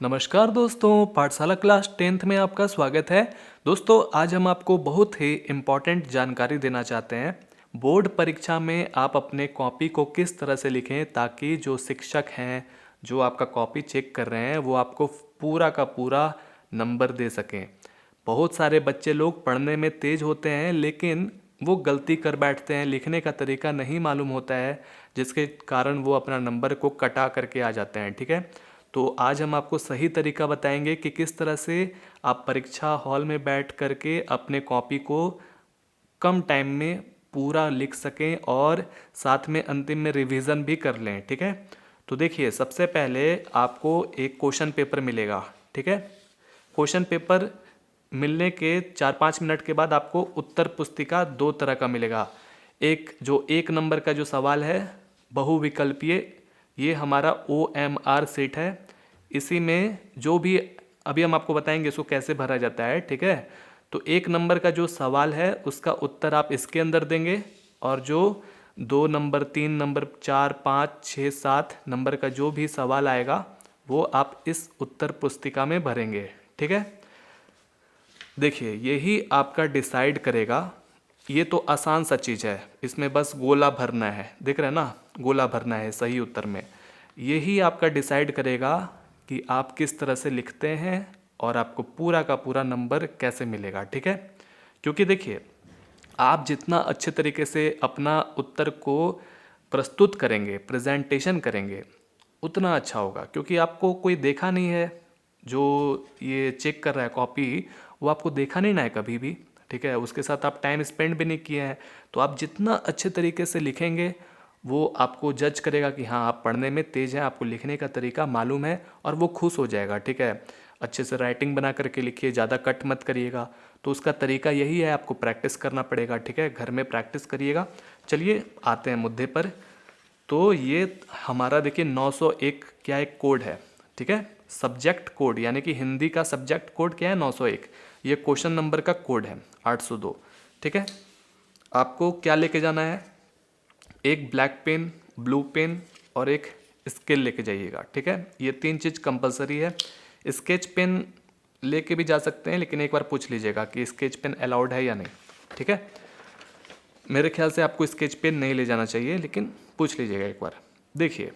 नमस्कार दोस्तों, पाठशाला क्लास 10th में आपका स्वागत है। दोस्तों, आज हम आपको बहुत ही इम्पॉर्टेंट जानकारी देना चाहते हैं। बोर्ड परीक्षा में आप अपने कॉपी को किस तरह से लिखें ताकि जो शिक्षक हैं, जो आपका कॉपी चेक कर रहे हैं, वो आपको पूरा का पूरा नंबर दे सकें। बहुत सारे बच्चे लोग पढ़ने में तेज होते हैं, लेकिन वो गलती कर बैठते हैं, लिखने का तरीका नहीं मालूम होता है, जिसके कारण वो अपना नंबर को कटा करके आ जाते हैं। ठीक है, तो आज हम आपको सही तरीका बताएंगे कि किस तरह से आप परीक्षा हॉल में बैठ करके अपने कॉपी को कम टाइम में पूरा लिख सकें और साथ में अंतिम में रिवीजन भी कर लें। ठीक है, तो देखिए, सबसे पहले आपको एक क्वेश्चन पेपर मिलेगा। ठीक है, क्वेश्चन पेपर मिलने के 4-5 मिनट के बाद आपको उत्तर पुस्तिका दो तरह का मिलेगा। एक जो 1 नंबर का जो सवाल है, बहुविकल्पीय, ये हमारा OMR सेट है। इसी में जो भी अभी हम आपको बताएंगे इसको कैसे भरा जाता है। ठीक है, तो 1 नंबर का जो सवाल है उसका उत्तर आप इसके अंदर देंगे, और जो 2 नंबर, 3 नंबर, 4, 5, 6, 7 नंबर का जो भी सवाल आएगा वो आप इस उत्तर पुस्तिका में भरेंगे। ठीक है, देखिए, यही आपका डिसाइड करेगा। ये तो आसान सा चीज़ है, इसमें बस गोला भरना है। देख रहे हैं ना, गोला भरना है सही उत्तर में। यही आपका डिसाइड करेगा कि आप किस तरह से लिखते हैं और आपको पूरा का पूरा नंबर कैसे मिलेगा। ठीक है, क्योंकि देखिए, आप जितना अच्छे तरीके से अपना उत्तर को प्रस्तुत करेंगे, प्रेजेंटेशन करेंगे, उतना अच्छा होगा। क्योंकि आपको कोई देखा नहीं है, जो ये चेक कर रहा है कॉपी, वो आपको देखा नहीं ना है कभी भी। ठीक है, उसके साथ आप टाइम स्पेंड भी नहीं किए हैं। तो आप जितना अच्छे तरीके से लिखेंगे, वो आपको जज करेगा कि हाँ, आप पढ़ने में तेज़ हैं, आपको लिखने का तरीका मालूम है, और वो खुश हो जाएगा। ठीक है, अच्छे से राइटिंग बना करके लिखिए, ज़्यादा कट मत करिएगा। तो उसका तरीका यही है, आपको प्रैक्टिस करना पड़ेगा। ठीक है, घर में प्रैक्टिस करिएगा। चलिए आते हैं मुद्दे पर। तो ये हमारा देखिए 901 क्या एक कोड है। ठीक है, सब्जेक्ट कोड, यानी कि हिंदी का सब्जेक्ट कोड क्या है, 901। ये क्वेश्चन नंबर का कोड है 802। ठीक है, आपको क्या लेके जाना है, एक ब्लैक पेन, ब्लू पेन और एक स्केल लेके जाइएगा। ठीक है, ये 3 चीज़ कंपलसरी है। स्केच पेन लेके भी जा सकते हैं, लेकिन एक बार पूछ लीजिएगा कि स्केच पेन अलाउड है या नहीं। ठीक है, मेरे ख्याल से आपको स्केच पेन नहीं ले जाना चाहिए, लेकिन पूछ लीजिएगा एक बार। देखिए,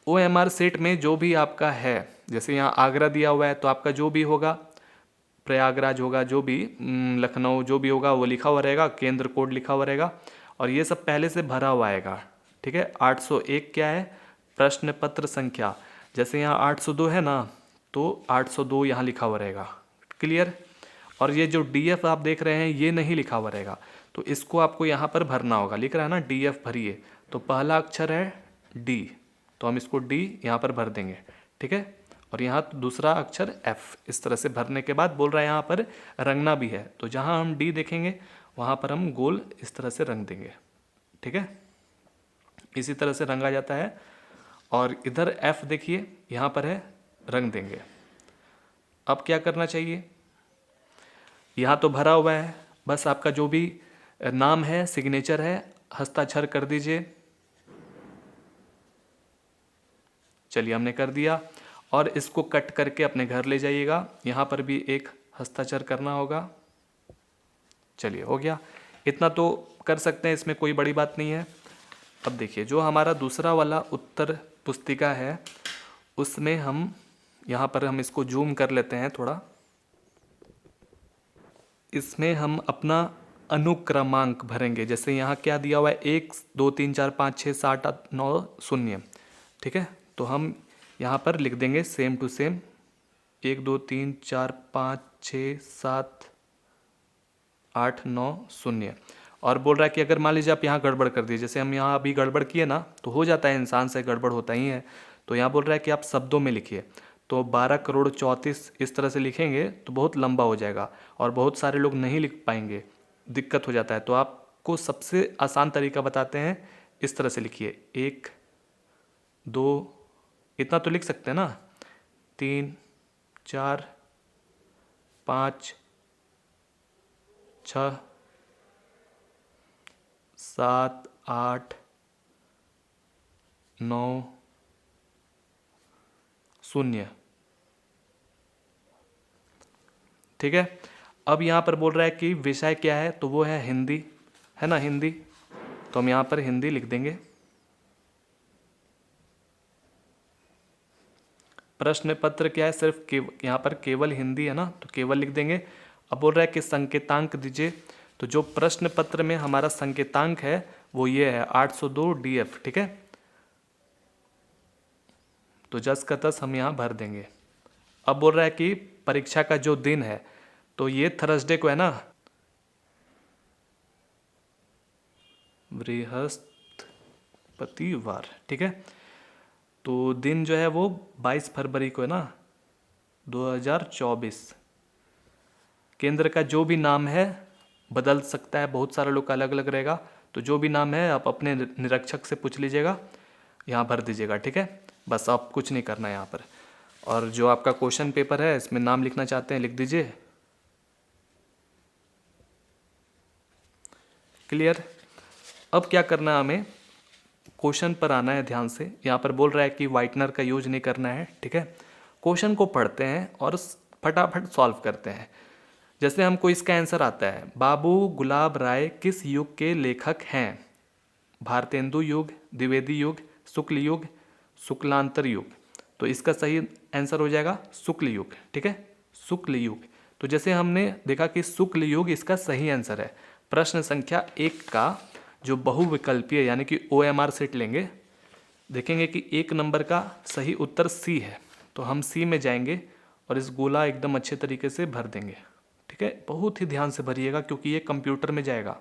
OMR सेट में जो भी आपका है, जैसे यहाँ आगरा दिया हुआ है, तो आपका जो भी होगा, प्रयागराज होगा, जो भी लखनऊ जो भी होगा वो लिखा हुआ रहेगा, केंद्र कोड लिखा हुआ रहेगा, और ये सब पहले से भरा हुआ आएगा। ठीक है, 801 क्या है, प्रश्न पत्र संख्या। जैसे यहाँ 802 है ना, तो 802 यहाँ लिखा हुआ रहेगा। क्लियर, और ये जो DF आप देख रहे हैं, ये नहीं लिखा हुआ रहेगा, तो इसको आपको यहाँ पर भरना होगा। लिख रहा है ना DF भरिए, तो पहला अक्षर है D, तो हम इसको D यहाँ पर भर देंगे। ठीक है, और यहाँ दूसरा अक्षर F। इस तरह से भरने के बाद बोल रहा है यहाँ पर रंगना भी है, तो जहाँ हम D देखेंगे वहाँ पर हम गोल इस तरह से रंग देंगे। ठीक है, इसी तरह से रंगा जाता है। और इधर F देखिए, यहाँ पर है, रंग देंगे। अब क्या करना चाहिए, यहाँ तो भरा हुआ है, बस आपका जो भी नाम है, सिग्नेचर है, हस्ताक्षर कर दीजिए। चलिए, हमने कर दिया, और इसको कट करके अपने घर ले जाइएगा। यहाँ पर भी एक हस्ताक्षर करना होगा। चलिए, हो गया, इतना तो कर सकते हैं, इसमें कोई बड़ी बात नहीं है। अब देखिए, जो हमारा दूसरा वाला उत्तर पुस्तिका है, उसमें हम यहाँ पर हम इसको जूम कर लेते हैं थोड़ा। इसमें हम अपना अनुक्रमांक भरेंगे। जैसे यहाँ क्या दिया हुआ है, 1 2 3 4 5 6 7 8 9 0। ठीक है, तो हम यहाँ पर लिख देंगे सेम टू सेम, 1 2 3 4 5 6 7 8 9 0। और बोल रहा है कि अगर मान लीजिए आप यहाँ गड़बड़ कर दीजिए, जैसे हम यहाँ अभी गड़बड़ किए ना, तो हो जाता है, इंसान से गड़बड़ होता ही है। तो यहाँ बोल रहा है कि आप शब्दों में लिखिए, तो 12 करोड़ 34 इस तरह से लिखेंगे तो बहुत लंबा हो जाएगा, और बहुत सारे लोग नहीं लिख पाएंगे, दिक्कत हो जाता है। तो आपको सबसे आसान तरीका बताते हैं, इस तरह से लिखिए, 1 2, इतना तो लिख सकते हैं ना, 3 4 5 6 7 8 9 0। ठीक है। अब यहाँ पर बोल रहा है कि विषय क्या है, तो वो है हिंदी, है ना, हिंदी। तो हम यहाँ पर हिंदी लिख देंगे। प्रश्न पत्र क्या है, सिर्फ यहाँ पर केवल हिंदी है ना, तो केवल लिख देंगे। अब बोल रहा है कि संकेतांक दीजिए, तो जो प्रश्न पत्र में हमारा संकेतांक है वो ये है 802 DF, ठीक है। तो जस का तस हम यहाँ भर देंगे। अब बोल रहा है कि परीक्षा का जो दिन है, तो ये थर्सडे को है ना, बृहस्पतिवार, ठीक है। तो दिन जो है वो 22 फरवरी को है ना, 2024। केंद्र का जो भी नाम है बदल सकता है, बहुत सारे लोग का अलग अलग रहेगा, तो जो भी नाम है आप अपने निरीक्षक से पूछ लीजिएगा, यहाँ भर दीजिएगा, ठीक है। बस आप कुछ नहीं करना है यहाँ पर। और जो आपका क्वेश्चन पेपर है इसमें नाम लिखना चाहते हैं लिख दीजिए। क्लियर। अब क्या करना है, हमें क्वेश्चन पर आना है ध्यान से। यहाँ पर बोल रहा है कि वाइटनर का यूज नहीं करना है, ठीक है। क्वेश्चन को पढ़ते हैं और फटाफट सॉल्व करते हैं। जैसे हमको इसका आंसर आता है, बाबू गुलाब राय किस युग के लेखक हैं? भारतेंदु युग, द्विवेदी युग, शुक्ल युग, शुक्लांतर युग। तो इसका सही आंसर हो जाएगा शुक्ल युग, ठीक है, शुक्ल युग। तो जैसे हमने देखा कि शुक्ल युग इसका सही आंसर है। प्रश्न संख्या 1 का जो बहुविकल्पीय यानी कि OMR सेट लेंगे, देखेंगे कि 1 नंबर का सही उत्तर C है, तो हम C में जाएंगे और इस गोला एकदम अच्छे तरीके से भर देंगे, ठीक है। बहुत ही ध्यान से भरिएगा क्योंकि ये कंप्यूटर में जाएगा,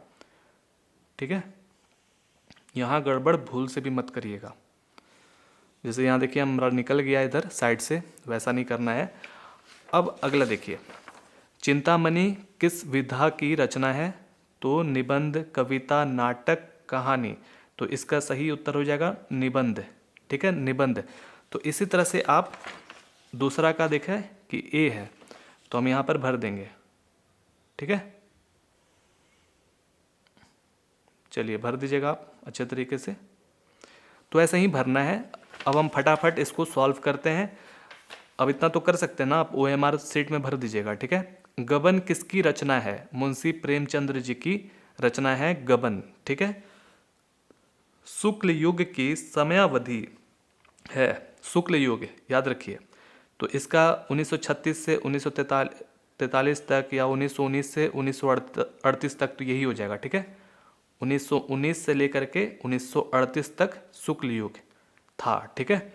ठीक है। यहाँ गड़बड़ भूल से भी मत करिएगा। जैसे यहाँ देखिए हमारा निकल गया इधर साइड से, वैसा नहीं करना है। अब अगला देखिए, चिंतामणि किस विधा की रचना है? तो निबंध, कविता, नाटक, कहानी। तो इसका सही उत्तर हो जाएगा निबंध, ठीक है, निबंध। तो इसी तरह से आप दूसरा का देखें कि A है, तो हम यहाँ पर भर देंगे, ठीक है। चलिए भर दीजिएगा आप अच्छे तरीके से। तो ऐसे ही भरना है। अब हम फटाफट इसको सॉल्व करते हैं। अब इतना तो कर सकते हैं ना आप, OMR सीट में भर दीजिएगा, ठीक है। गबन किसकी रचना है? मुंशी प्रेमचंद्र जी की रचना है गबन, ठीक है। शुक्ल युग की समयावधि है, शुक्ल युग याद रखिए। तो इसका 1936 से 1943 तक या 1919 से 1938 तक, तो यही हो जाएगा, ठीक है। 1919 से लेकर के 1938 तक शुक्ल युग था, ठीक है।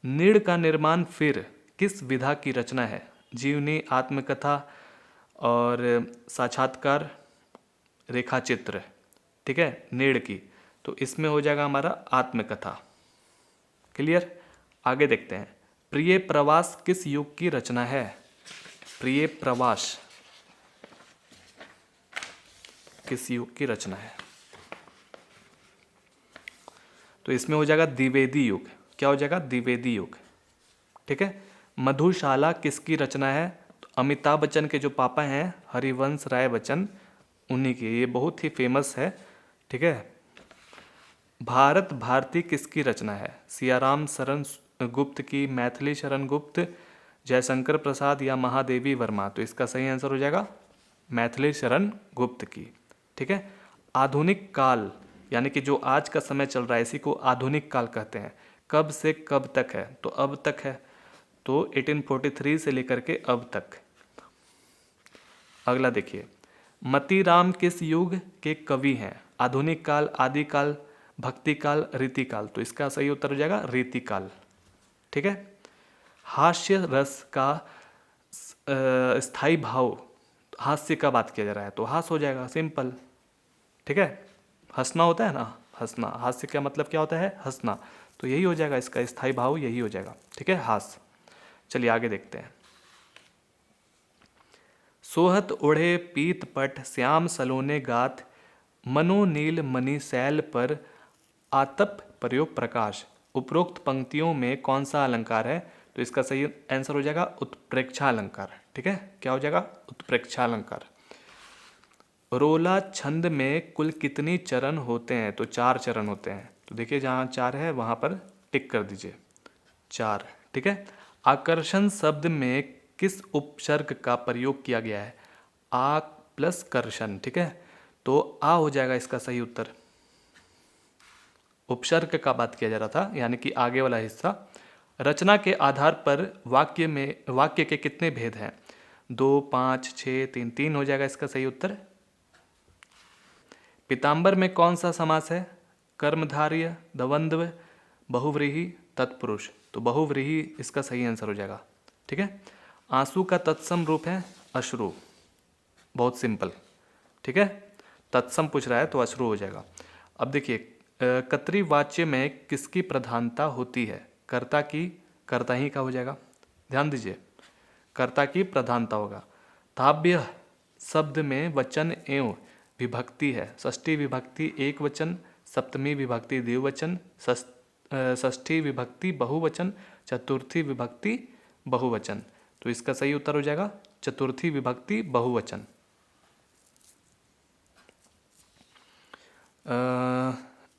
नीड़ का निर्माण फिर किस विधा की रचना है? जीवनी, आत्मकथा और साक्षात्कार, रेखाचित्र, ठीक है, नीड़ की। तो इसमें हो जाएगा हमारा आत्मकथा। क्लियर। आगे देखते हैं, प्रिय प्रवास किस युग की रचना है? प्रिय प्रवास किस युग की रचना है? तो इसमें हो जाएगा द्विवेदी युग। क्या हो जाएगा? द्विवेदी युग, ठीक है। मधुशाला किसकी रचना है? तो अमिताभ बच्चन के जो पापा हैं हरिवंश राय बच्चन, उन्हीं की, ये बहुत ही फेमस है, ठीक है। भारत भारती किसकी रचना है? सियाराम शरण गुप्त की, मैथिली शरण गुप्त, जयशंकर प्रसाद या महादेवी वर्मा। तो इसका सही आंसर हो जाएगा मैथिली शरण गुप्त की, ठीक है। आधुनिक काल यानी कि जो आज का समय चल रहा है इसी को आधुनिक काल कहते हैं। कब से कब तक है? तो अब तक है, तो 1843 से लेकर के अब तक। अगला देखिए, मतीराम किस युग के कवि हैं? आधुनिक काल, आदिकाल, भक्ति काल, रीतिकाल। तो इसका सही उत्तर हो जाएगा रीतिकाल, ठीक है। हास्य रस का स्थायी भाव, हास्य का बात किया जा रहा है तो हास्य हो जाएगा, सिंपल, ठीक है। हंसना होता है ना, हंसना, हास्य का मतलब क्या होता है? हंसना। तो यही हो जाएगा, इसका स्थायी भाव यही हो जाएगा, ठीक है, हास्य। चलिए आगे देखते हैं। सोहत ओढ़े पीत पट, श्याम सलोने गात, मनोनील मणि शैल पर आतप प्रयोग प्रकाश। उपरोक्त पंक्तियों में कौन सा अलंकार है? तो इसका सही आंसर हो जाएगा उत्प्रेक्षा अलंकार, ठीक है। क्या हो जाएगा? उत्प्रेक्षा अलंकार। रोला छंद में कुल कितनी चरण होते हैं? तो 4 चरण होते हैं। तो देखिए जहाँ 4 है वहाँ पर टिक कर दीजिए, 4, ठीक है। आकर्षण शब्द में किस उपसर्ग का प्रयोग किया गया है? आ प्लस कर्षण, ठीक है, तो आ हो जाएगा इसका सही उत्तर। उपसर्ग का बात किया जा रहा था, यानी कि आगे वाला हिस्सा। रचना के आधार पर वाक्य के कितने भेद हैं? 2, 5, 6, 3, 3 हो जाएगा इसका सही उत्तर। पीताम्बर में कौन सा समास है? कर्मधारय, द्वंद्व, बहुव्रीहि, तत्पुरुष। तो बहुव्रीहि इसका सही आंसर हो जाएगा, ठीक है। आंसू का तत्सम रूप है अश्रु, बहुत सिंपल, ठीक है। तत्सम पूछ रहा है तो अश्रु हो जाएगा। अब देखिए, कर्तरी वाच्य में किसकी प्रधानता होती है? कर्ता की, कर्ता ही का हो जाएगा, ध्यान दीजिए, कर्ता की प्रधानता होगा। ताभ्य शब्द में वचन एवं विभक्ति है। षष्ठी विभक्ति एक वचन, सप्तमी विभक्ति द्विवचन, षष्ठी विभक्ति बहुवचन, चतुर्थी विभक्ति बहुवचन। तो इसका सही उत्तर हो जाएगा चतुर्थी विभक्ति बहुवचन।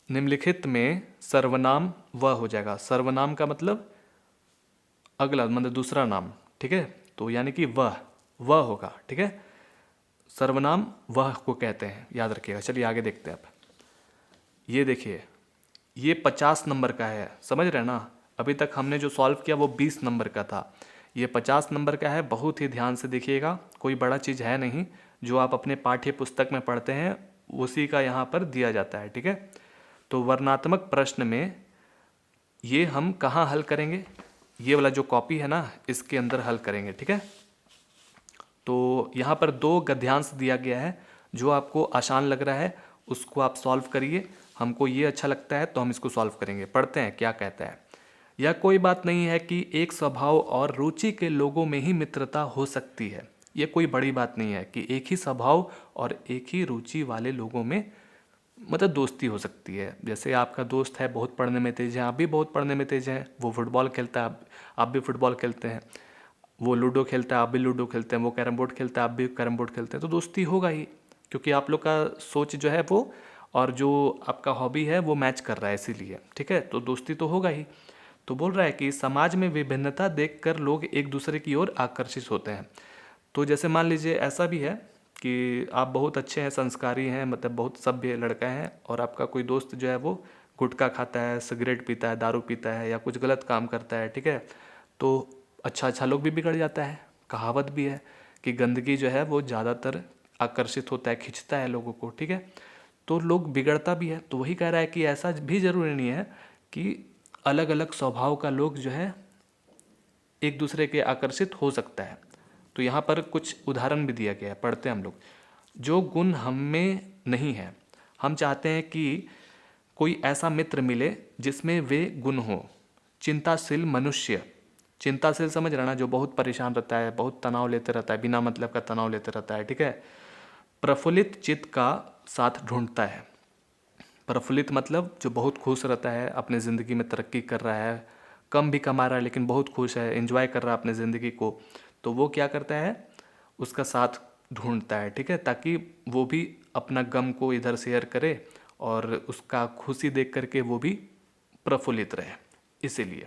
निम्नलिखित में सर्वनाम वह हो जाएगा। सर्वनाम का मतलब अगला, मतलब दूसरा नाम, ठीक है, तो यानी कि वह होगा, ठीक है। सर्वनाम वह को कहते हैं, याद रखिएगा। चलिए आगे देखते हैं। अब ये देखिए, ये 50 नंबर का है, समझ रहे हैं ना। अभी तक हमने जो सॉल्व किया वो 20 नंबर का था, ये 50 नंबर का है। बहुत ही ध्यान से देखिएगा, कोई बड़ा चीज़ है नहीं, जो आप अपने पाठ्य पुस्तक में पढ़ते हैं उसी का यहाँ पर दिया जाता है, ठीक है। तो वर्णात्मक प्रश्न में ये हम कहाँ हल करेंगे? ये वाला जो कॉपी है ना, इसके अंदर हल करेंगे, ठीक है। तो यहाँ पर 2 गद्यांश दिया गया है, जो आपको आसान लग रहा है उसको आप सॉल्व करिए। हमको ये अच्छा लगता है तो हम इसको सॉल्व करेंगे। पढ़ते हैं क्या कहता है। यह कोई बात नहीं है कि एक स्वभाव और रुचि के लोगों में ही मित्रता हो सकती है। ये कोई बड़ी बात नहीं है कि एक ही स्वभाव और एक ही रुचि वाले लोगों में मतलब दोस्ती हो सकती है। जैसे आपका दोस्त है, बहुत पढ़ने में तेज है, आप भी बहुत पढ़ने में तेज हैं, वो फुटबॉल खेलता है, आप भी फुटबॉल खेलते हैं, वो लूडो खेलता है, आप भी लूडो खेलते हैं, वो कैरम बोर्ड खेलता है, आप भी कैरम बोर्ड खेलते हैं, तो दोस्ती होगा ही, क्योंकि आप लोग का सोच जो है वो और जो आपका हॉबी है वो मैच कर रहा है, इसीलिए, ठीक है, तो दोस्ती तो होगा ही। तो बोल रहा है कि समाज में विभिन्नता देखकर लोग एक दूसरे की ओर आकर्षित होते हैं। तो जैसे मान लीजिए ऐसा भी है कि आप बहुत अच्छे हैं, संस्कारी हैं, मतलब बहुत सभ्य लड़का है, और आपका कोई दोस्त जो है वो गुटखा खाता है, सिगरेट पीता है, दारू पीता है, या कुछ गलत काम करता है, ठीक है, तो अच्छा लोग भी बिगड़ जाता है। कहावत भी है कि गंदगी जो है वो ज़्यादातर आकर्षित होता है, खींचता है लोगों को, ठीक है, तो लोग बिगड़ता भी है। तो वही कह रहा है कि ऐसा भी ज़रूरी नहीं है कि अलग अलग स्वभाव का लोग जो है एक दूसरे के आकर्षित हो सकता है। तो यहाँ पर कुछ उदाहरण भी दिया गया है, पढ़ते हैं हम लोग। जो गुण हम में नहीं है, हम चाहते हैं कि कोई ऐसा मित्र मिले जिसमें वे गुण हो। चिंताशील मनुष्य, चिंताशील समझ रहे ना, जो बहुत परेशान रहता है, बहुत तनाव लेते रहता है, बिना मतलब का तनाव लेते रहता है, ठीक है। प्रफुल्लित चित्त का साथ ढूंढता है। प्रफुल्लित मतलब जो बहुत खुश रहता है, अपने ज़िंदगी में तरक्की कर रहा है, कम भी कमा रहा है लेकिन बहुत खुश है, एंजॉय कर रहा है अपने ज़िंदगी को, तो वो क्या करता है, उसका साथ ढूंढता है, ठीक है, ताकि वो भी अपना गम को इधर शेयर करे और उसका खुशी देख करके वो भी प्रफुल्लित रहे, इसीलिए।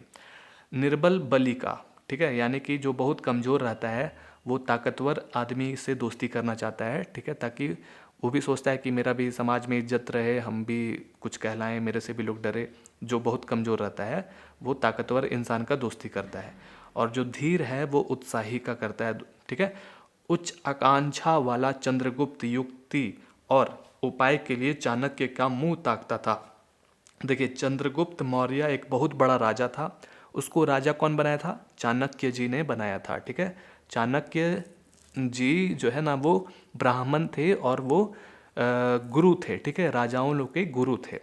निर्बल बली का, ठीक है, यानी कि जो बहुत कमज़ोर रहता है वो ताकतवर आदमी से दोस्ती करना चाहता है, ठीक है, ताकि वो भी सोचता है कि मेरा भी समाज में इज्जत रहे, हम भी कुछ कहलाएं, मेरे से भी लोग डरे। जो बहुत कमज़ोर रहता है वो ताकतवर इंसान का दोस्ती करता है, और जो धीर है वो उत्साही का करता है, ठीक है। उच्च आकांक्षा वाला चंद्रगुप्त युक्ति और उपाय के लिए चाणक्य का मुंह ताकता था। देखिए, चंद्रगुप्त मौर्य एक बहुत बड़ा राजा था, उसको राजा कौन बनाया था? चाणक्य जी ने बनाया था, ठीक है। चाणक्य जी जो है ना वो ब्राह्मण थे और वो गुरु थे, ठीक है, राजाओं लोग के गुरु थे।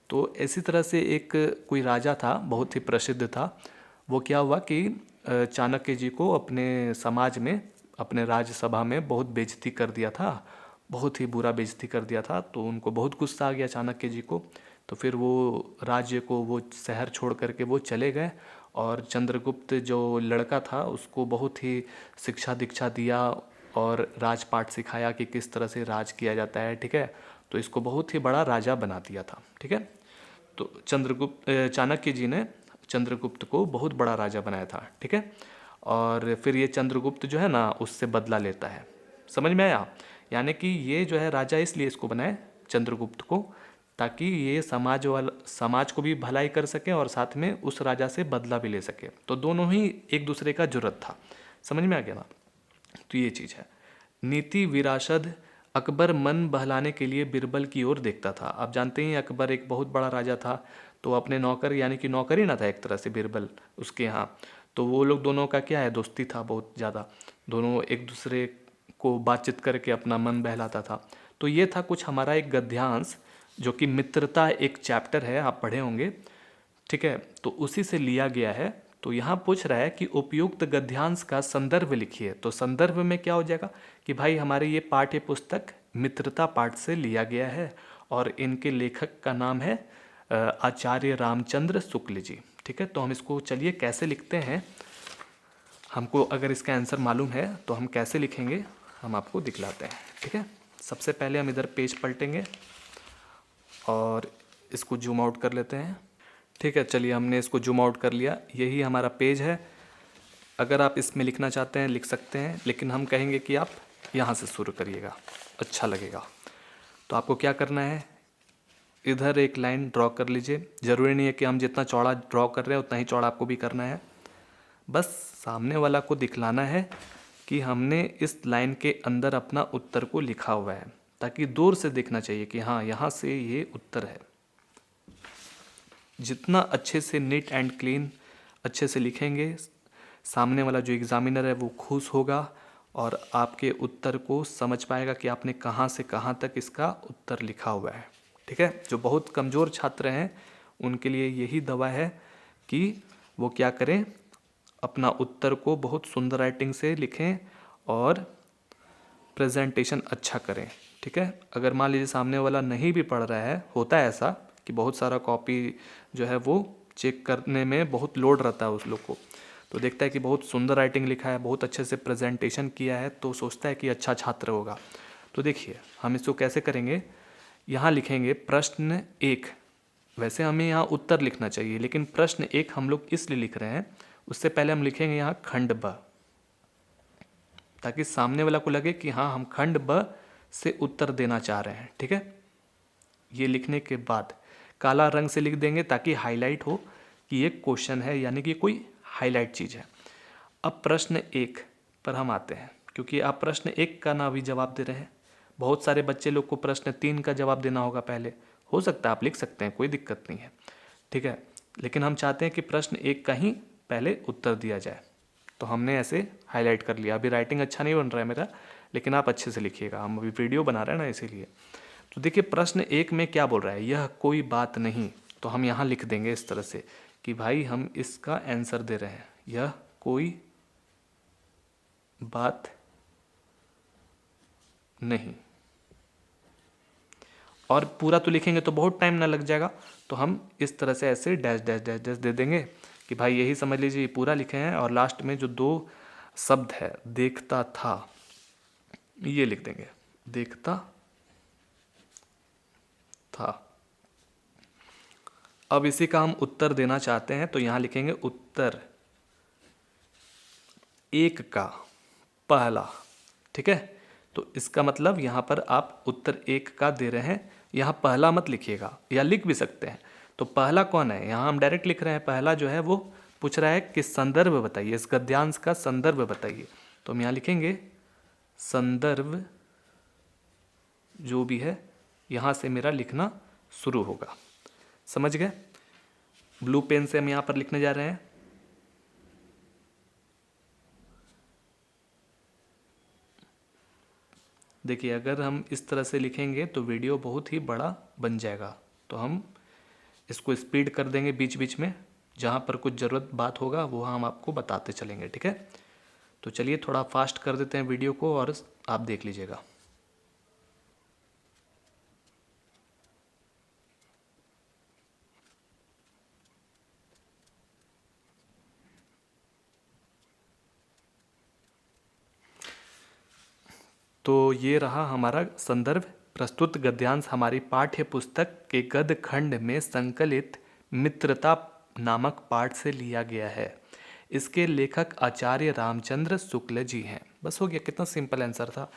तो इसी तरह से एक कोई राजा था, बहुत ही प्रसिद्ध था। वो क्या हुआ कि चाणक्य जी को अपने समाज में, अपने राज्यसभा में बहुत बेइज्जती कर दिया था, बहुत ही बुरा बेइज्जती कर दिया था। तो उनको बहुत गुस्सा आ गया चाणक्य जी को। तो फिर वो राज्य को, वो शहर छोड़ करके वो चले गए, और चंद्रगुप्त जो लड़का था उसको बहुत ही शिक्षा दीक्षा दिया और राजपाट सिखाया कि किस तरह से राज किया जाता है, ठीक है। तो इसको बहुत ही बड़ा राजा बना दिया था, ठीक है। तो चाणक्य जी ने चंद्रगुप्त को बहुत बड़ा राजा बनाया था, ठीक है। और फिर ये चंद्रगुप्त जो है ना उससे बदला लेता है। समझ में आया? यानी कि ये जो है राजा इसलिए इसको बनाए चंद्रगुप्त को, ताकि ये समाज को भी भलाई कर सके और साथ में उस राजा से बदला भी ले सके। तो दोनों ही एक दूसरे का जरूरत था। समझ में आ गया ना? तो ये चीज़ है। नीति विरासत अकबर मन बहलाने के लिए बिरबल की ओर देखता था। आप जानते ही अकबर एक बहुत बड़ा राजा था, तो अपने नौकर यानी कि नौकर ही ना था एक तरह से बिरबल उसके यहाँ, तो वो लोग दोनों का क्या है दोस्ती था बहुत ज़्यादा, दोनों एक दूसरे को बातचीत करके अपना मन बहलाता था। तो ये था कुछ हमारा एक गद्यांश जो कि मित्रता एक चैप्टर है, आप पढ़े होंगे, ठीक है, तो उसी से लिया गया है। तो यहाँ पूछ रहा है कि उपयुक्त गद्यांश का संदर्भ लिखिए। तो संदर्भ में क्या हो जाएगा कि भाई हमारे ये पाठ्य पुस्तक मित्रता पाठ से लिया गया है और इनके लेखक का नाम है आचार्य रामचंद्र शुक्ल जी। ठीक है, तो हम इसको चलिए कैसे लिखते हैं, हमको अगर इसका आंसर मालूम है तो हम कैसे लिखेंगे हम आपको दिखलाते हैं। ठीक है, सबसे पहले हम इधर पेज पलटेंगे और इसको जूम आउट कर लेते हैं। ठीक है, चलिए हमने इसको जूम आउट कर लिया, यही हमारा पेज है। अगर आप इसमें लिखना चाहते हैं लिख सकते हैं, लेकिन हम कहेंगे कि आप यहाँ से शुरू करिएगा, अच्छा लगेगा। तो आपको क्या करना है, इधर एक लाइन ड्रॉ कर लीजिए। ज़रूरी नहीं है कि हम जितना चौड़ा ड्रॉ कर रहे हैं उतना ही चौड़ा आपको भी करना है, बस सामने वाला को दिखलाना है कि हमने इस लाइन के अंदर अपना उत्तर को लिखा हुआ है, ताकि दूर से देखना चाहिए कि हाँ यहाँ से ये उत्तर है। जितना अच्छे से नीट एंड क्लीन अच्छे से लिखेंगे, सामने वाला जो एग्जामिनर है वो खुश होगा और आपके उत्तर को समझ पाएगा कि आपने कहाँ से कहाँ तक इसका उत्तर लिखा हुआ है। ठीक है, जो बहुत कमज़ोर छात्र हैं उनके लिए यही दवा है कि वो क्या करें, अपना उत्तर को बहुत सुंदर राइटिंग से लिखें और प्रेजेंटेशन अच्छा करें। ठीक है, अगर मान लीजिए सामने वाला नहीं भी पढ़ रहा है, होता है ऐसा कि बहुत सारा कॉपी जो है वो चेक करने में बहुत लोड रहता है उस लोग को, तो देखता है कि बहुत सुंदर राइटिंग लिखा है, बहुत अच्छे से प्रेजेंटेशन किया है, तो सोचता है कि अच्छा छात्र होगा। तो देखिए हम इसको कैसे करेंगे, यहाँ लिखेंगे प्रश्न 1। वैसे हमें यहाँ उत्तर लिखना चाहिए, लेकिन प्रश्न 1 हम लोग इसलिए लिख रहे हैं, उससे पहले हम लिखेंगे यहाँ खंड ब, ताकि सामने वाला को लगे कि हाँ हम खंड ब से उत्तर देना चाह रहे हैं। ठीक है, ये लिखने के बाद काला रंग से लिख देंगे ताकि हाईलाइट हो कि ये क्वेश्चन है, यानी कि कोई हाईलाइट चीज़ है। अब प्रश्न 1 पर हम आते हैं, क्योंकि आप प्रश्न 1 का ना भी जवाब दे रहे हैं। बहुत सारे बच्चे लोग को प्रश्न 3 का जवाब देना होगा पहले, हो सकता है आप लिख सकते हैं, कोई दिक्कत नहीं है। ठीक है, लेकिन हम चाहते हैं कि प्रश्न 1 का ही पहले उत्तर दिया जाए, तो हमने ऐसे हाईलाइट कर लिया। अभी राइटिंग अच्छा नहीं बन रहा है मेरा, लेकिन आप अच्छे से लिखिएगा, हम अभी वीडियो बना रहे हैं ना इसीलिए। तो देखिए प्रश्न 1 में क्या बोल रहा है, यह कोई बात नहीं, तो हम यहाँ लिख देंगे इस तरह से कि भाई हम इसका आंसर दे रहे हैं, यह कोई बात नहीं। और पूरा तो लिखेंगे तो बहुत टाइम ना लग जाएगा, तो हम इस तरह से ऐसे डैश डैश डैश डैश दे देंगे कि भाई यही समझ लीजिए ये पूरा लिखे हैं, और लास्ट में जो 2 शब्द है देखता था ये लिख देंगे, देखता था। अब इसी का हम उत्तर देना चाहते हैं, तो यहाँ लिखेंगे उत्तर 1 का पहला। ठीक है, तो इसका मतलब यहाँ पर आप उत्तर 1 का दे रहे हैं, यहाँ पहला मत लिखिएगा, या लिख भी सकते हैं। तो पहला कौन है, यहाँ हम डायरेक्ट लिख रहे हैं, पहला जो है वो पूछ रहा है कि संदर्भ बताइए, इस गद्यांश का संदर्भ बताइए। तो हम यहाँ लिखेंगे संदर्भ जो भी है, यहाँ से मेरा लिखना शुरू होगा। समझ गए? ब्लू पेन से हम यहाँ पर लिखने जा रहे हैं। देखिए अगर हम इस तरह से लिखेंगे तो वीडियो बहुत ही बड़ा बन जाएगा, तो हम इसको स्पीड कर देंगे बीच बीच में, जहाँ पर कुछ ज़रूरत बात होगा वो हम आपको बताते चलेंगे। ठीक है, तो चलिए थोड़ा फास्ट कर देते हैं वीडियो को और आप देख लीजिएगा। तो ये रहा हमारा संदर्भ। प्रस्तुत गद्यांश हमारी पाठ्य पुस्तक के गद्य खंड में संकलित मित्रता नामक पाठ से लिया गया है। इसके लेखक आचार्य रामचंद्र शुक्ल जी हैं। बस हो गया, कितना सिंपल आंसर था।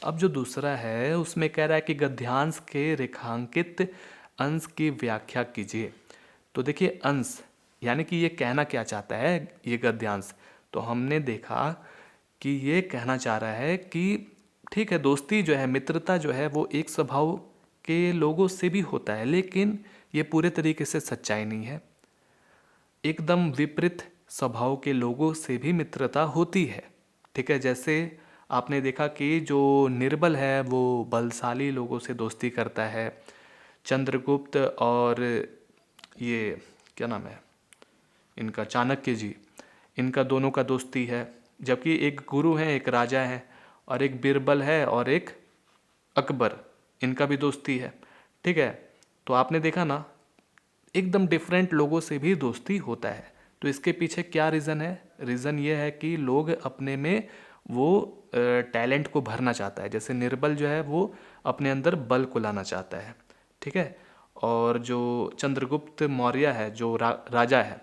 अब जो दूसरा है उसमें कह रहा है कि गद्यांश के रेखांकित अंश की व्याख्या कीजिए। तो देखिए अंश यानी कि ये कहना क्या चाहता है ये गद्यांश, तो हमने देखा कि ये कहना चाह रहा है कि ठीक है, दोस्ती जो है, मित्रता जो है, वो एक स्वभाव के लोगों से भी होता है, लेकिन ये पूरे तरीके से सच्चाई नहीं है। एकदम विपरीत स्वभाव के लोगों से भी मित्रता होती है। ठीक है, जैसे आपने देखा कि जो निर्बल है वो बलशाली लोगों से दोस्ती करता है, चंद्रगुप्त और ये क्या नाम है इनका, चाणक्य जी, इनका दोनों का दोस्ती है। जबकि एक गुरु हैं, एक राजा हैं, और एक बीरबल है और एक अकबर, इनका भी दोस्ती है। ठीक है, तो आपने देखा ना, एकदम डिफरेंट लोगों से भी दोस्ती होता है। तो इसके पीछे क्या रीज़न है? रीज़न ये है कि लोग अपने में वो टैलेंट को भरना चाहता है। जैसे निर्बल जो है वो अपने अंदर बल को लाना चाहता है। ठीक है, और जो चंद्रगुप्त मौर्य है, जो राजा है,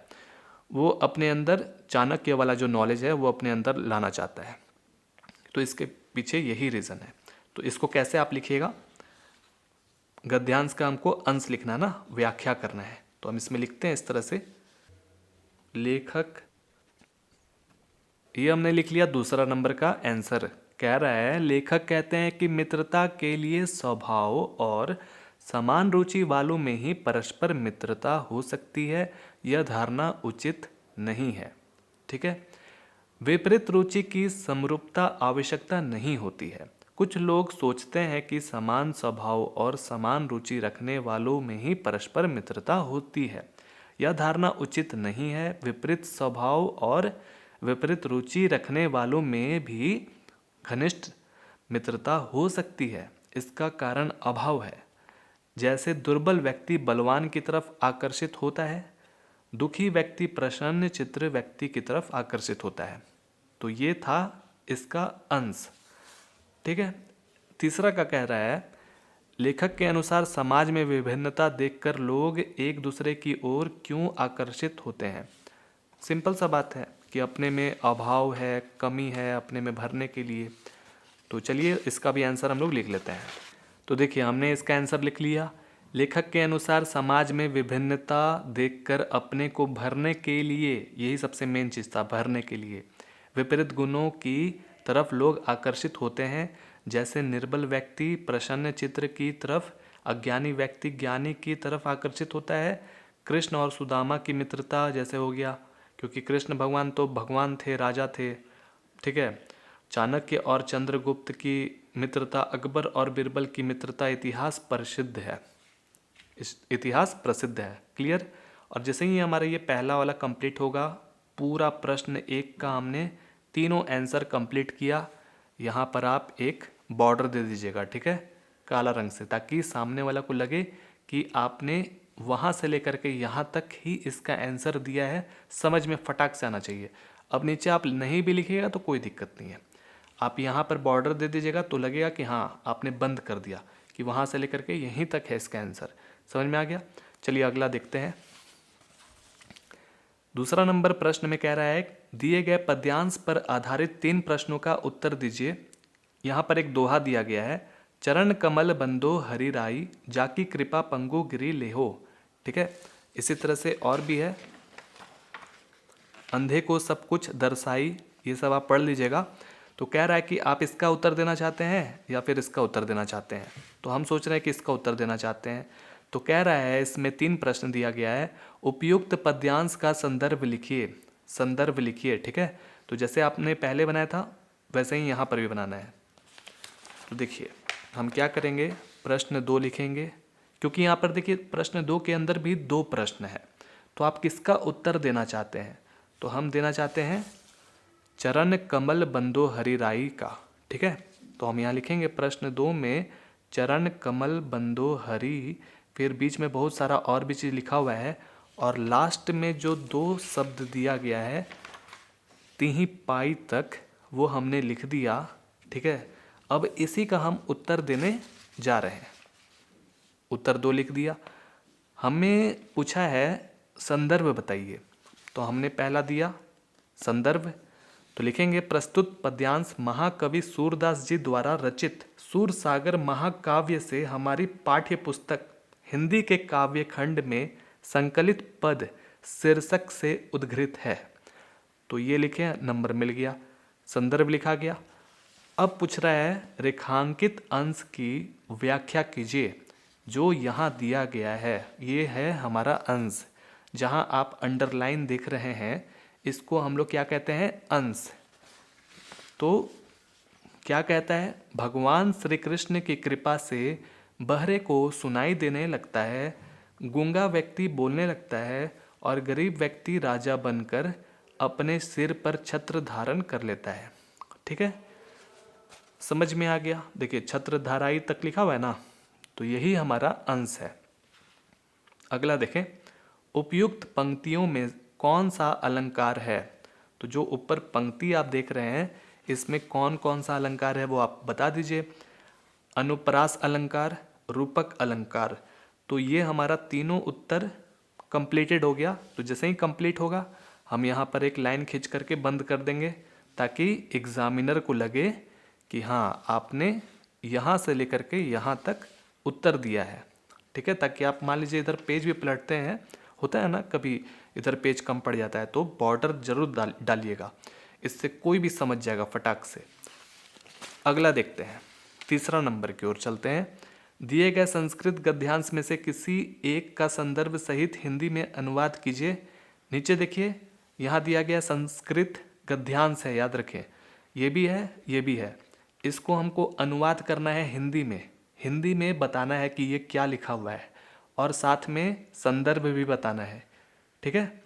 वो अपने अंदर चाणक्य वाला जो नॉलेज है वो अपने अंदर लाना चाहता है। तो इसके पीछे यही रीज़न है। तो इसको कैसे आप लिखिएगा? गद्यांश का हमको अंश लिखना है ना, व्याख्या करना है, तो हम इसमें लिखते हैं इस तरह से, लेखक, ये हमने लिख लिया दूसरा नंबर का आंसर। कह रहा है लेखक कहते हैं कि मित्रता के लिए स्वभाव और समान रुचि वालों में ही परस्पर मित्रता हो सकती है, यह धारणा उचित नहीं है। ठीक है, विपरीत रुचि की समरूपता आवश्यकता नहीं होती है। कुछ लोग सोचते हैं कि समान स्वभाव और समान रुचि रखने वालों में ही परस्पर मित्रता होती है, यह धारणा उचित नहीं है। विपरीत स्वभाव और विपरीत रुचि रखने वालों में भी घनिष्ठ मित्रता हो सकती है, इसका कारण अभाव है। जैसे दुर्बल व्यक्ति बलवान की तरफ आकर्षित होता है, दुखी व्यक्ति प्रसन्न चित्र व्यक्ति की तरफ आकर्षित होता है। तो ये था इसका अंश। ठीक है, तीसरा का कह रहा है लेखक के अनुसार समाज में विभिन्नता देखकर लोग एक दूसरे की ओर क्यों आकर्षित होते हैं। सिंपल सा बात है कि अपने में अभाव है, कमी है अपने में भरने के लिए। तो चलिए इसका भी आंसर हम लोग लिख लेते हैं। तो देखिए हमने इसका आंसर लिख लिया। लेखक के अनुसार समाज में विभिन्नता देखकर अपने को भरने के लिए, यही सबसे मेन चीज़ था, भरने के लिए विपरीत गुणों की तरफ लोग आकर्षित होते हैं। जैसे निर्बल व्यक्ति प्रसन्न चित्र की तरफ, अज्ञानी व्यक्ति ज्ञानी की तरफ आकर्षित होता है। कृष्ण और सुदामा की मित्रता जैसे हो गया, क्योंकि कृष्ण भगवान तो भगवान थे, राजा थे। ठीक है, चाणक्य और चंद्रगुप्त की मित्रता, अकबर और बीरबल की मित्रता इतिहास प्रसिद्ध है, इतिहास प्रसिद्ध है। क्लियर? और जैसे ही हमारा ये पहला वाला कंप्लीट होगा, पूरा प्रश्न एक का हमने तीनों आंसर कंप्लीट किया। यहाँ पर आप एक बॉर्डर दे दीजिएगा, ठीक है, काला रंग से, ताकि सामने वाला को लगे कि आपने वहाँ से लेकर के यहाँ तक ही इसका आंसर दिया है, समझ में फटाक से आना चाहिए। अब नीचे आप नहीं भी लिखिएगा तो कोई दिक्कत नहीं है, आप यहाँ पर बॉर्डर दे दीजिएगा तो लगेगा कि हाँ आपने बंद कर दिया, कि वहाँ से लेकर के यहीं तक है इसका आंसर। समझ में आ गया? चलिए अगला देखते हैं। दूसरा नंबर प्रश्न में कह रहा है दिए गए पद्यांश पर आधारित 3 प्रश्नों का उत्तर दीजिए। यहाँ पर एक दोहा दिया गया है, चरण कमल बंदो हरि राई, जाकी कृपा पंगु गिरी लेहो। ठीक है, इसी तरह से और भी है, अंधे को सब कुछ दर्शाई, ये सब आप पढ़ लीजिएगा। तो कह रहा है कि आप इसका उत्तर देना चाहते हैं या फिर इसका उत्तर देना चाहते हैं। तो हम सोच रहे हैं कि इसका उत्तर देना चाहते हैं। तो कह रहा है इसमें 3 प्रश्न दिया गया है, उपयुक्त पद्यांश का संदर्भ लिखिए, संदर्भ लिखिए। ठीक है, तो जैसे आपने पहले बनाया था वैसे ही यहाँ पर भी बनाना है। तो देखिए हम क्या करेंगे, प्रश्न 2 लिखेंगे, क्योंकि यहाँ पर देखिए प्रश्न 2 के अंदर भी 2 प्रश्न है। तो आप किसका उत्तर देना चाहते हैं? तो हम देना चाहते हैं चरण कमल बंदो हरि राई का। ठीक है, तो हम यहाँ लिखेंगे प्रश्न 2 में चरण कमल बंदो हरि, फिर बीच में बहुत सारा और भी चीज़ लिखा हुआ है, और लास्ट में जो 2 शब्द दिया गया है तिहि पाई तक, वो हमने लिख दिया। ठीक है, अब इसी का हम उत्तर देने जा रहे हैं। उत्तर 2 लिख दिया। हमें पूछा है संदर्भ बताइए, तो हमने पहला दिया संदर्भ तो लिखेंगे प्रस्तुत पद्यांश महाकवि सूरदास जी द्वारा रचित सूरसागर महाकाव्य से हमारी पाठ्य पुस्तक हिंदी के काव्य खंड में संकलित पद शीर्षक से उद्घृत है। तो ये लिखे, नंबर मिल गया, संदर्भ लिखा गया। अब पूछ रहा है रेखांकित अंश की व्याख्या कीजिए। जो यहाँ दिया गया है ये है हमारा अंश, जहाँ आप अंडरलाइन देख रहे हैं इसको हम लोग क्या कहते हैं, अंश। तो क्या कहता है, भगवान श्री कृष्ण की कृपा से बहरे को सुनाई देने लगता है, गूंगा व्यक्ति बोलने लगता है और गरीब व्यक्ति राजा बनकर अपने सिर पर छत्र धारण कर लेता है। ठीक है, समझ में आ गया। देखिए छत्र धाराई तक लिखा हुआ है ना, तो यही हमारा अंश है। अगला देखें, उपयुक्त पंक्तियों में कौन सा अलंकार है। तो जो ऊपर पंक्ति आप देख रहे हैं इसमें कौन कौन सा अलंकार है वो आप बता दीजिए। अनुप्रास अलंकार, रूपक अलंकार। तो ये हमारा तीनों उत्तर कंप्लीटेड हो गया। तो जैसे ही कंप्लीट होगा हम यहाँ पर एक लाइन खींच करके बंद कर देंगे ताकि एग्जामिनर को लगे कि हाँ आपने यहाँ से लेकर के यहाँ तक उत्तर दिया है। ठीक है, ताकि आप मान लीजिए इधर पेज भी पलटते हैं, होता है ना कभी इधर पेज कम पड़ जाता है, तो बॉर्डर जरूर डालिएगा, इससे कोई भी समझ जाएगा फटाक से। अगला देखते हैं, तीसरा नंबर की ओर चलते हैं। दिए गए संस्कृत गद्यांश में से किसी एक का संदर्भ सहित हिंदी में अनुवाद कीजिए। नीचे देखिए यहाँ दिया गया संस्कृत गद्यांश है, याद रखें ये भी है ये भी है। इसको हमको अनुवाद करना है हिंदी में, हिंदी में बताना है कि ये क्या लिखा हुआ है और साथ में संदर्भ भी बताना है। ठीक है,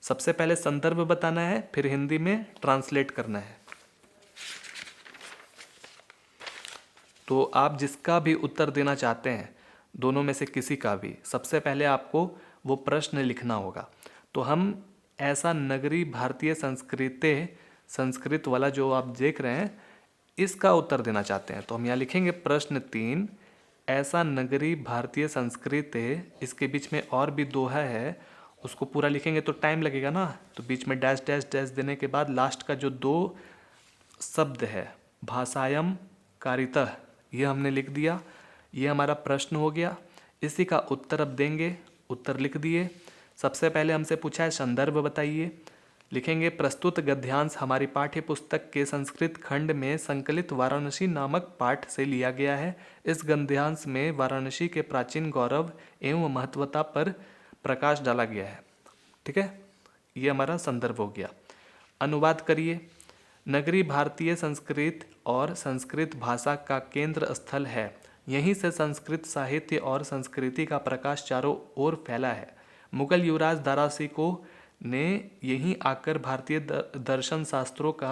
सबसे पहले संदर्भ बताना है फिर हिंदी में ट्रांसलेट करना है। तो आप जिसका भी उत्तर देना चाहते हैं, दोनों में से किसी का भी, सबसे पहले आपको वो प्रश्न लिखना होगा। तो हम ऐसा नगरी भारतीय संस्कृत वाला जो आप देख रहे हैं इसका उत्तर देना चाहते हैं। तो हम यहाँ लिखेंगे प्रश्न 3, ऐसा नगरी भारतीय संस्कृत। इसके बीच में और भी दोहा है, उसको पूरा लिखेंगे तो टाइम लगेगा ना, तो बीच में डैश डैश डैश देने के बाद लास्ट का जो 2 शब्द है भाषायम कारितः, ये हमने लिख दिया। ये हमारा प्रश्न हो गया। इसी का उत्तर अब देंगे, उत्तर लिख दिए। सबसे पहले हमसे पूछा है संदर्भ बताइए। लिखेंगे प्रस्तुत गद्यांश हमारी पाठ्य पुस्तक के संस्कृत खंड में संकलित वाराणसी नामक पाठ से लिया गया है। इस गद्यांश में वाराणसी के प्राचीन गौरव एवं महत्वता पर प्रकाश डाला गया है। ठीक है, ये हमारा संदर्भ हो गया। अनुवाद करिए। नगरी भारतीय संस्कृत और संस्कृत भाषा का केंद्र स्थल है। यहीं से संस्कृत साहित्य और संस्कृति का प्रकाश चारों ओर फैला है। मुगल युवराज दारा सिकोह ने यहीं आकर भारतीय दर्शन शास्त्रों का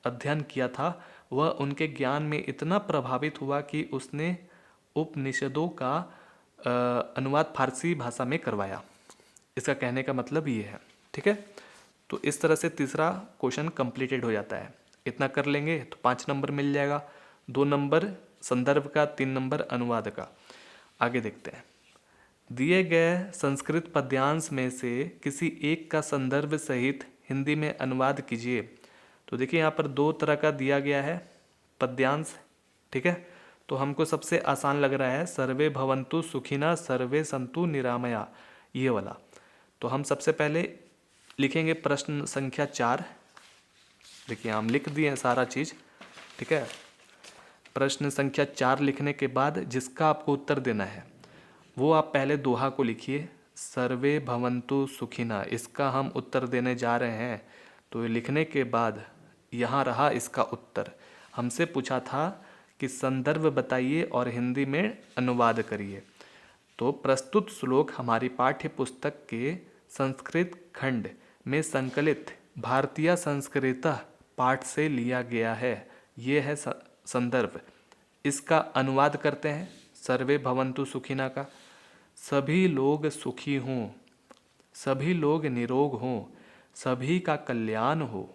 अध्ययन किया था। वह उनके ज्ञान में इतना प्रभावित हुआ कि उसने उपनिषदों का अनुवाद फारसी भाषा में करवाया। इसका कहने का मतलब ये है। ठीक है, तो इस तरह से तीसरा क्वेश्चन कंप्लीटेड हो जाता है। इतना कर लेंगे तो 5 नंबर मिल जाएगा, 2 नंबर संदर्भ का, 3 नंबर अनुवाद का। आगे देखते हैं। दिए गए संस्कृत पद्यांश में से किसी एक का संदर्भ सहित हिंदी में अनुवाद कीजिए। तो देखिए यहाँ पर 2 तरह का दिया गया है पद्यांश। ठीक है, तो हमको सबसे आसान लग रहा है सर्वे भवन्तु सुखिनः सर्वे सन्तु निरामया, ये वाला। तो हम सबसे पहले लिखेंगे प्रश्न संख्या 4। देखिए हम लिख दिए हैं सारा चीज़। ठीक है, प्रश्न संख्या 4 लिखने के बाद जिसका आपको उत्तर देना है वो आप पहले दोहा को लिखिए, सर्वे भवन्तु सुखिनः, इसका हम उत्तर देने जा रहे हैं। तो ये लिखने के बाद यहाँ रहा इसका उत्तर। हमसे पूछा था कि संदर्भ बताइए और हिंदी में अनुवाद करिए। तो प्रस्तुत श्लोक हमारी पाठ्य पुस्तक के संस्कृत खंड में संकलित भारतीय संस्कृत पाठ से लिया गया है। ये है संदर्भ। इसका अनुवाद करते हैं सर्वे भवन्तु सुखिनः का, सभी लोग सुखी हों, सभी लोग निरोग हों, सभी का कल्याण हो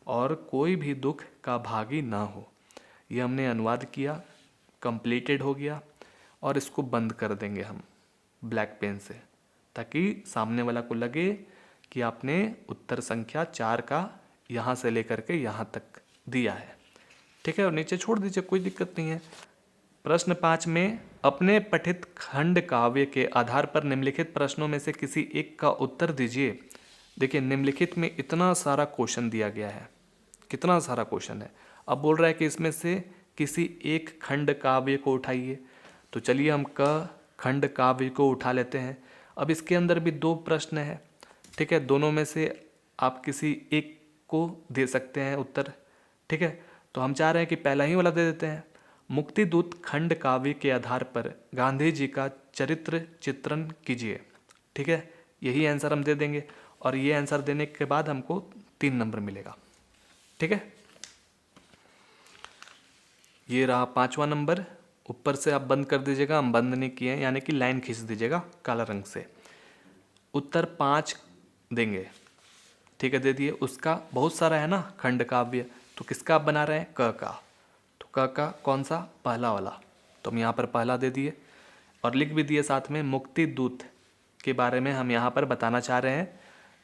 और कोई भी दुख का भागी ना हो। ये हमने अनुवाद किया, कंप्लीटेड हो गया। और इसको बंद कर देंगे हम ब्लैक पेन से, ताकि सामने वाला को लगे कि आपने उत्तर संख्या 4 का यहाँ से लेकर के यहाँ तक दिया है, ठीक है, और नीचे छोड़ दीजिए, कोई दिक्कत नहीं है। प्रश्न 5 में अपने पठित खंड काव्य के आधार पर निम्नलिखित प्रश्नों में से किसी एक का उत्तर दीजिए। देखिए निम्नलिखित में इतना सारा क्वेश्चन दिया गया है, कितना सारा क्वेश्चन है। अब बोल रहा है कि इसमें से किसी एक खंड काव्य को उठाइए, तो चलिए हम क खंड काव्य को उठा लेते हैं। अब इसके अंदर भी 2 प्रश्न है, ठीक है, दोनों में से आप किसी एक को दे सकते हैं उत्तर, ठीक है। तो हम चाह रहे हैं कि पहला ही वाला दे देते हैं। मुक्तिदूत खंड काव्य के आधार पर गांधी जी का चरित्र चित्रण कीजिए, ठीक है, यही आंसर हम दे देंगे और ये आंसर देने के बाद हमको 3 नंबर मिलेगा, ठीक है। ये रहा 5वां नंबर, ऊपर से आप बंद कर दीजिएगा, हम बंद नहीं किए हैं, यानी कि लाइन खींच दीजिएगा काला रंग से। उत्तर 5 देंगे, ठीक है, दे दिए। उसका बहुत सारा है ना खंड काव्य, तो किसका आप बना रहे हैं, क का, तो क का कौन सा, पहला वाला, तो हम यहाँ पर पहला दे दिए और लिख भी दिए साथ में मुक्ति दूत के बारे में हम यहाँ पर बताना चाह रहे हैं।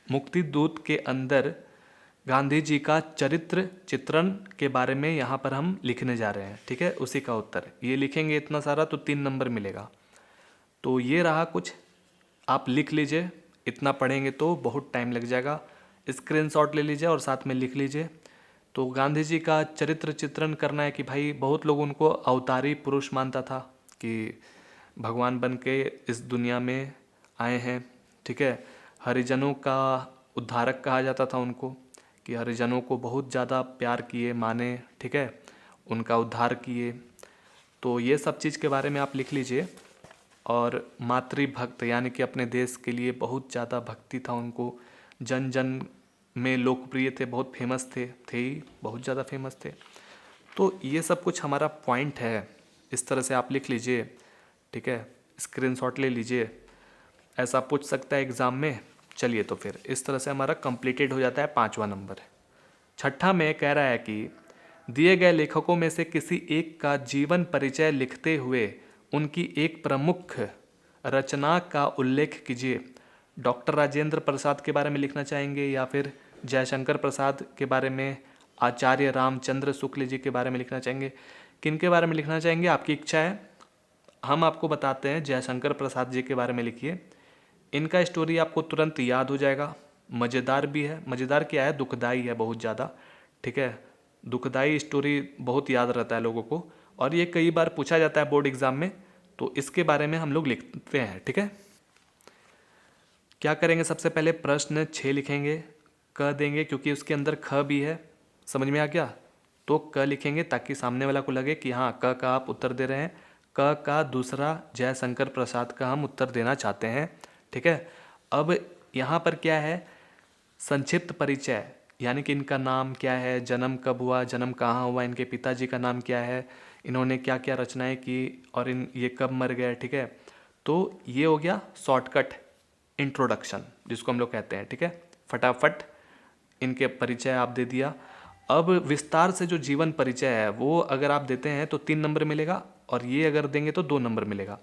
मुक्ति दूत के अंदर गांधी जी का चरित्र चित्रण के बारे में यहाँ पर हम लिखने जा रहे हैं, ठीक है, उसी का उत्तर। ये लिखेंगे इतना सारा तो 3 नंबर मिलेगा। तो ये रहा कुछ, आप लिख लीजिए, इतना पढ़ेंगे तो बहुत टाइम लग जाएगा। स्क्रीनशॉट ले लीजिए और साथ में लिख लीजिए। तो गांधी जी का चरित्र चित्रण करना है कि भाई बहुत लोग उनको अवतारी पुरुष मानता था कि भगवान बन के इस दुनिया में आए हैं, ठीक है। हरिजनों का उद्धारक कहा जाता था उनको, कि हरिजनों को बहुत ज़्यादा प्यार किए, माने, ठीक है, उनका उद्धार किए। तो ये सब चीज़ के बारे में आप लिख लीजिए। और मातृभक्त यानी कि अपने देश के लिए बहुत ज़्यादा भक्ति था उनको, जन जन में लोकप्रिय थे, बहुत फेमस थे ही, बहुत ज़्यादा फेमस थे। तो ये सब कुछ हमारा पॉइंट है, इस तरह से आप लिख लीजिए, ठीक है, स्क्रीनशॉट ले लीजिए, ऐसा पूछ सकता है एग्ज़ाम में। चलिए तो फिर इस तरह से हमारा कंप्लीटेड हो जाता है 5वां नंबर। 6ठा में कह रहा है कि दिए गए लेखकों में से किसी एक का जीवन परिचय लिखते हुए उनकी एक प्रमुख रचना का उल्लेख कीजिए। डॉक्टर राजेंद्र प्रसाद के बारे में लिखना चाहेंगे या फिर जयशंकर प्रसाद के बारे में, आचार्य रामचंद्र शुक्ल जी के बारे में लिखना चाहेंगे, किन के बारे में लिखना चाहेंगे, आपकी इच्छा है। हम आपको बताते हैं, जयशंकर प्रसाद जी के बारे में लिखिए। इनका स्टोरी आपको तुरंत याद हो जाएगा, मज़ेदार भी है। मज़ेदार क्या है, दुखदाई है बहुत ज़्यादा, ठीक है, दुखदाई स्टोरी बहुत याद रहता है लोगों को, और ये कई बार पूछा जाता है बोर्ड एग्ज़ाम में, तो इसके बारे में हम लोग लिखते हैं, ठीक है। क्या करेंगे, सबसे पहले प्रश्न 6 लिखेंगे, क देंगे क्योंकि उसके अंदर ख भी है, समझ में आ गया, तो क लिखेंगे ताकि सामने वाला को लगे कि हाँ क का आप उत्तर दे रहे हैं। क का दूसरा जयशंकर प्रसाद का हम उत्तर देना चाहते हैं, ठीक है। अब यहाँ पर क्या है, संक्षिप्त परिचय, यानी कि इनका नाम क्या है, जन्म कब हुआ, जन्म कहाँ हुआ, इनके पिताजी का नाम क्या है, इन्होंने क्या क्या रचनाएं की और ये कब मर गए, ठीक है। तो ये हो गया शॉर्टकट इंट्रोडक्शन जिसको हम लोग कहते हैं, ठीक है, फटाफट इनके परिचय आप दे दिया। अब विस्तार से जो जीवन परिचय है वो अगर आप देते हैं तो 3 नंबर मिलेगा, और ये अगर देंगे तो 2 नंबर मिलेगा।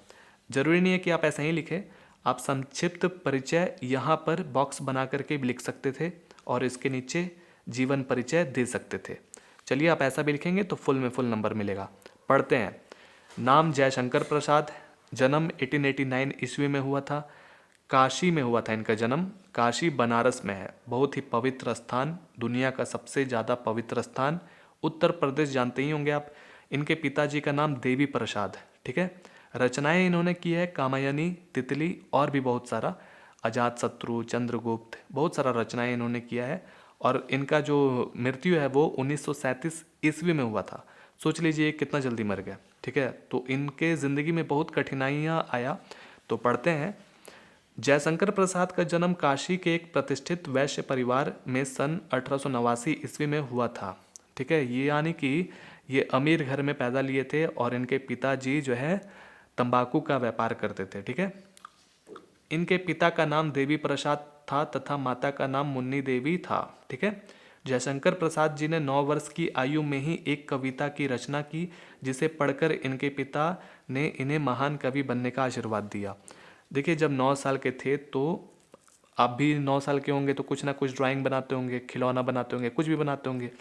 जरूरी नहीं है कि आप ऐसा ही लिखें, आप संक्षिप्त परिचय यहाँ पर बॉक्स बना करके भी लिख सकते थे और इसके नीचे जीवन परिचय दे सकते थे। चलिए आप ऐसा भी लिखेंगे तो फुल में फुल नंबर मिलेगा। पढ़ते हैं। नाम जयशंकर प्रसाद, जन्म 1889 ईस्वी में हुआ था, काशी में हुआ था इनका जन्म, काशी बनारस में है, बहुत ही पवित्र स्थान, दुनिया का सबसे ज़्यादा पवित्र स्थान। उत्तर प्रदेश जानते ही होंगे आप। इनके पिताजी का नाम देवी प्रसाद, ठीक है। रचनाएं इन्होंने की है कामायनी, तितली और भी बहुत सारा, अजात शत्रु, चंद्रगुप्त, बहुत सारा रचनाएं इन्होंने किया है। और इनका जो मृत्यु है वो 1937 ईस्वी में हुआ था। सोच लीजिए कितना जल्दी मर गया, ठीक है। तो इनके ज़िंदगी में बहुत कठिनाइयाँ आया। तो पढ़ते हैं। जयशंकर प्रसाद का जन्म काशी के एक प्रतिष्ठित वैश्य परिवार में सन 1889 ईस्वी में हुआ था, ठीक है। ये यानी कि ये अमीर घर में पैदा लिए थे और इनके पिताजी जो है तंबाकू का व्यापार करते थे, ठीक है। इनके पिता का नाम देवी प्रसाद था तथा माता का नाम मुन्नी देवी था, ठीक है। जयशंकर प्रसाद जी ने 9 वर्ष की आयु में ही एक कविता की रचना की, जिसे पढ़कर इनके पिता ने इन्हें महान कवि बनने का आशीर्वाद दिया। देखिए जब 9 साल के थे तो आप भी 9 साल के होंगे तो कुछ ना कुछ ड्राइंग बनाते होंगे, खिलौना बनाते होंगे, कुछ भी बनाते होंगे,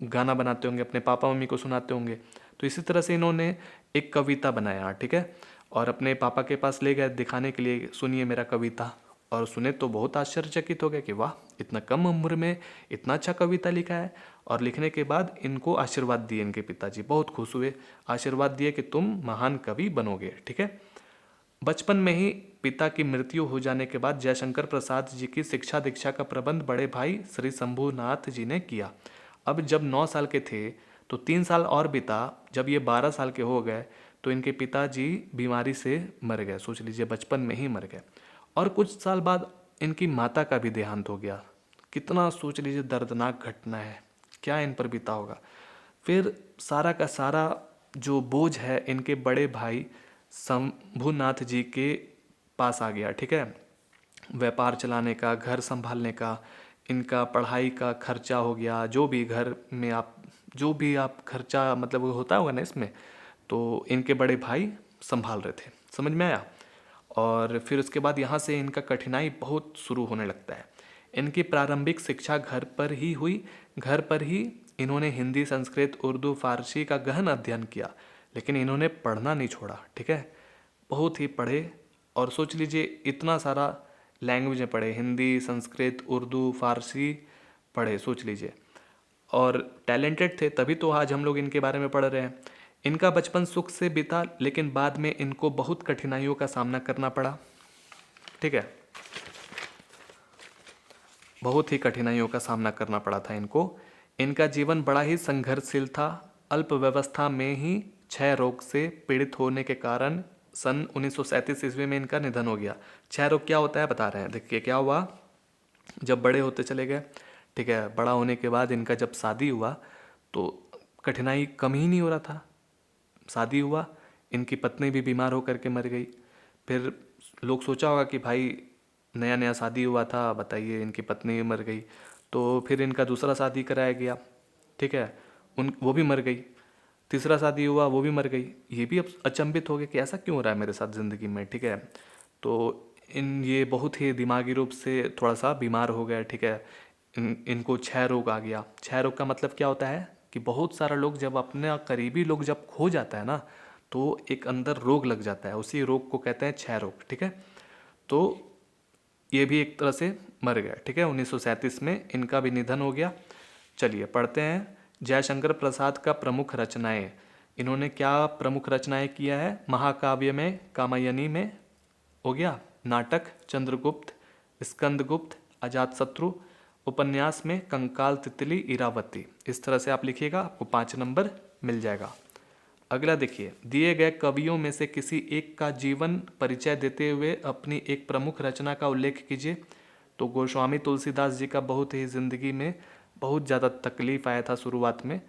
गाना बनाते होंगे, अपने पापा मम्मी को सुनाते होंगे। तो इसी तरह से इन्होंने एक कविता बनाया, ठीक है, और अपने पापा के पास ले गए दिखाने के लिए, सुनिए मेरा कविता। और सुने तो बहुत आश्चर्यचकित हो गए कि वाह, इतना कम उम्र में इतना अच्छा कविता लिखा है। और लिखने के बाद इनको आशीर्वाद दिए इनके पिताजी, बहुत खुश हुए, आशीर्वाद दिए कि तुम महान कवि बनोगे, ठीक है। बचपन में ही पिता की मृत्यु हो जाने के बाद जयशंकर प्रसाद जी की शिक्षा दीक्षा का प्रबंध बड़े भाई श्री शंभुनाथ जी ने किया। अब जब 9 साल के थे तो 3 साल और बीता, जब ये 12 साल के हो गए तो इनके पिताजी बीमारी से मर गए। सोच लीजिए, बचपन में ही मर गए। और कुछ साल बाद इनकी माता का भी देहांत हो गया। कितना, सोच लीजिए, दर्दनाक घटना है, क्या इन पर बीता होगा। फिर सारा का सारा जो बोझ है इनके बड़े भाई शंभुनाथ जी के पास आ गया, ठीक है। व्यापार चलाने का, घर संभालने का, इनका पढ़ाई का खर्चा हो गया, जो भी घर में आप जो भी आप खर्चा मतलब होता होगा ना इसमें, तो इनके बड़े भाई संभाल रहे थे। समझ में आया। और फिर उसके बाद यहाँ से इनका कठिनाई बहुत शुरू होने लगता है। इनकी प्रारंभिक शिक्षा घर पर ही हुई। घर पर ही इन्होंने हिंदी, संस्कृत, उर्दू, फारसी का गहन अध्ययन किया, लेकिन इन्होंने पढ़ना नहीं छोड़ा, ठीक है। बहुत ही पढ़े, और सोच लीजिए इतना सारा लैंग्वेज में पढ़े, हिंदी, संस्कृत, उर्दू, फारसी पढ़े, सोच लीजिए। और टैलेंटेड थे, तभी तो आज हम लोग इनके बारे में पढ़ रहे हैं। इनका बचपन सुख से बीता, लेकिन बाद में इनको बहुत कठिनाइयों का सामना करना पड़ा, ठीक है। बहुत ही कठिनाइयों का सामना करना पड़ा था इनको। इनका जीवन बड़ा ही संघर्षशील था। अल्प व्यवस्था में ही क्षय रोग से पीड़ित होने के कारण सन 1937 ईस्वी में इनका निधन हो गया। क्षय रोग क्या होता है बता रहे हैं। देखिए क्या हुआ, जब बड़े होते चले गए, ठीक है, बड़ा होने के बाद इनका जब शादी हुआ तो कठिनाई कम ही नहीं हो रहा था। शादी हुआ, इनकी पत्नी भी बीमार होकर के मर गई। फिर लोग सोचा होगा कि भाई नया नया शादी हुआ था, बताइए इनकी पत्नी भी मर गई, तो फिर इनका दूसरा शादी कराया गया, ठीक है, वो भी मर गई। तीसरा शादी हुआ, वो भी मर गई। ये भी अब अचंभित हो गए कि ऐसा क्यों हो रहा है मेरे साथ ज़िंदगी में, ठीक है। तो ये बहुत ही दिमागी रूप से थोड़ा सा बीमार हो गए, ठीक है। इनको क्षय रोग आ गया। क्षय रोग का मतलब क्या होता है कि बहुत सारा लोग जब अपने करीबी लोग जब खो जाता है ना, तो एक अंदर रोग लग जाता है, उसी रोग को कहते हैं क्षय रोग, ठीक है। तो ये भी एक तरह से मर गया, ठीक है। 1937 में इनका भी निधन हो गया। चलिए पढ़ते हैं जयशंकर प्रसाद का प्रमुख रचनाएं। इन्होंने क्या प्रमुख रचनाएं किया है। महाकाव्य में कामायनी में हो गया, नाटक चंद्रगुप्त, स्कंदगुप्त, अजातशत्रु, उपन्यास में कंकाल, तितली, इरावती। इस तरह से आप लिखिएगा, आपको 5 नंबर मिल जाएगा। अगला देखिए, दिए गए कवियों में से किसी एक का जीवन परिचय देते हुए अपनी एक प्रमुख रचना का उल्लेख कीजिए। तो गोस्वामी तुलसीदास जी का बहुत ही ज़िंदगी में बहुत ज़्यादा तकलीफ आया था शुरुआत में,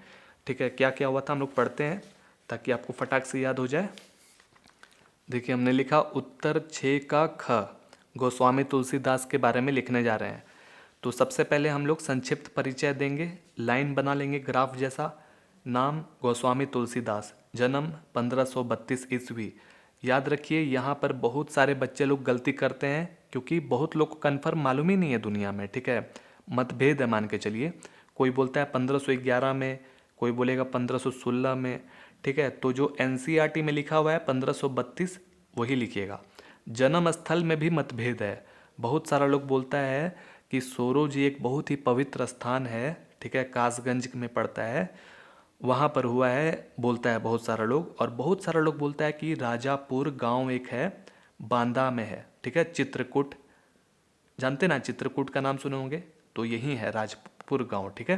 ठीक है। क्या क्या हुआ था हम लोग पढ़ते हैं ताकि आपको फटाक से याद हो जाए। देखिए हमने लिखा उत्तर 6 का ख, गोस्वामी तुलसीदास के बारे में लिखने जा रहे हैं। तो सबसे पहले हम लोग संक्षिप्त परिचय देंगे, लाइन बना लेंगे ग्राफ जैसा। नाम गोस्वामी तुलसीदास, जन्म 1532 ईस्वी। याद रखिए यहाँ पर बहुत सारे बच्चे लोग गलती करते हैं, क्योंकि बहुत लोग को कन्फर्म मालूम ही नहीं है दुनिया में, ठीक है। मतभेद है, मान के चलिए। कोई बोलता है 1511 में, कोई बोलेगा 1516 में, ठीक है। तो जो एनसीईआरटी में लिखा हुआ है 1532 वही लिखिएगा। जन्म स्थल में भी मतभेद है। बहुत सारा लोग बोलता है कि सोरो जी एक बहुत ही पवित्र स्थान है, ठीक है, कासगंज में पड़ता है, वहाँ पर हुआ है, बोलता है बहुत सारा लोग। और बहुत सारा लोग बोलता है कि राजापुर गांव एक है, बांदा में है, ठीक है। चित्रकूट, जानते ना, चित्रकूट का नाम सुने होंगे, तो यही है राजपुर गांव, ठीक है।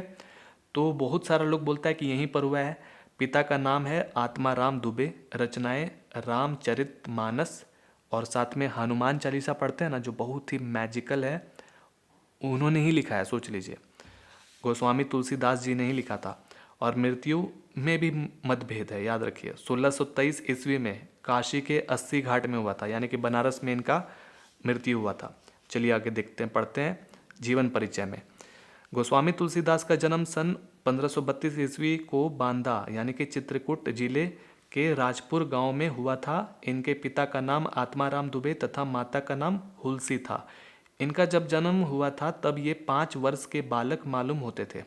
तो बहुत सारा लोग बोलता है कि यहीं पर हुआ है। पिता का नाम है आत्माराम दुबे, रचनाएं रामचरितमानस और साथ में हनुमान चालीसा पढ़ते हैं ना, जो बहुत ही मैजिकल है, उन्होंने ही लिखा है, सोच लीजिए। गोस्वामी तुलसीदास जी ने ही लिखा था। और मृत्यु में भी मतभेद है, याद रखिए। 1623 ईस्वी में काशी के 80 घाट में हुआ था, यानी कि बनारस में इनका मृत्यु हुआ था। चलिए आगे देखते हैं, पढ़ते हैं जीवन परिचय में। गोस्वामी तुलसीदास का जन्म सन 1532 ईस्वी को बांदा यानी कि चित्रकूट जिले के राजपुर गांव में हुआ था। इनके पिता का नाम आत्माराम दुबे तथा माता का नाम हुलसी था। इनका जब जन्म हुआ था तब ये 5 वर्ष के बालक मालूम होते थे।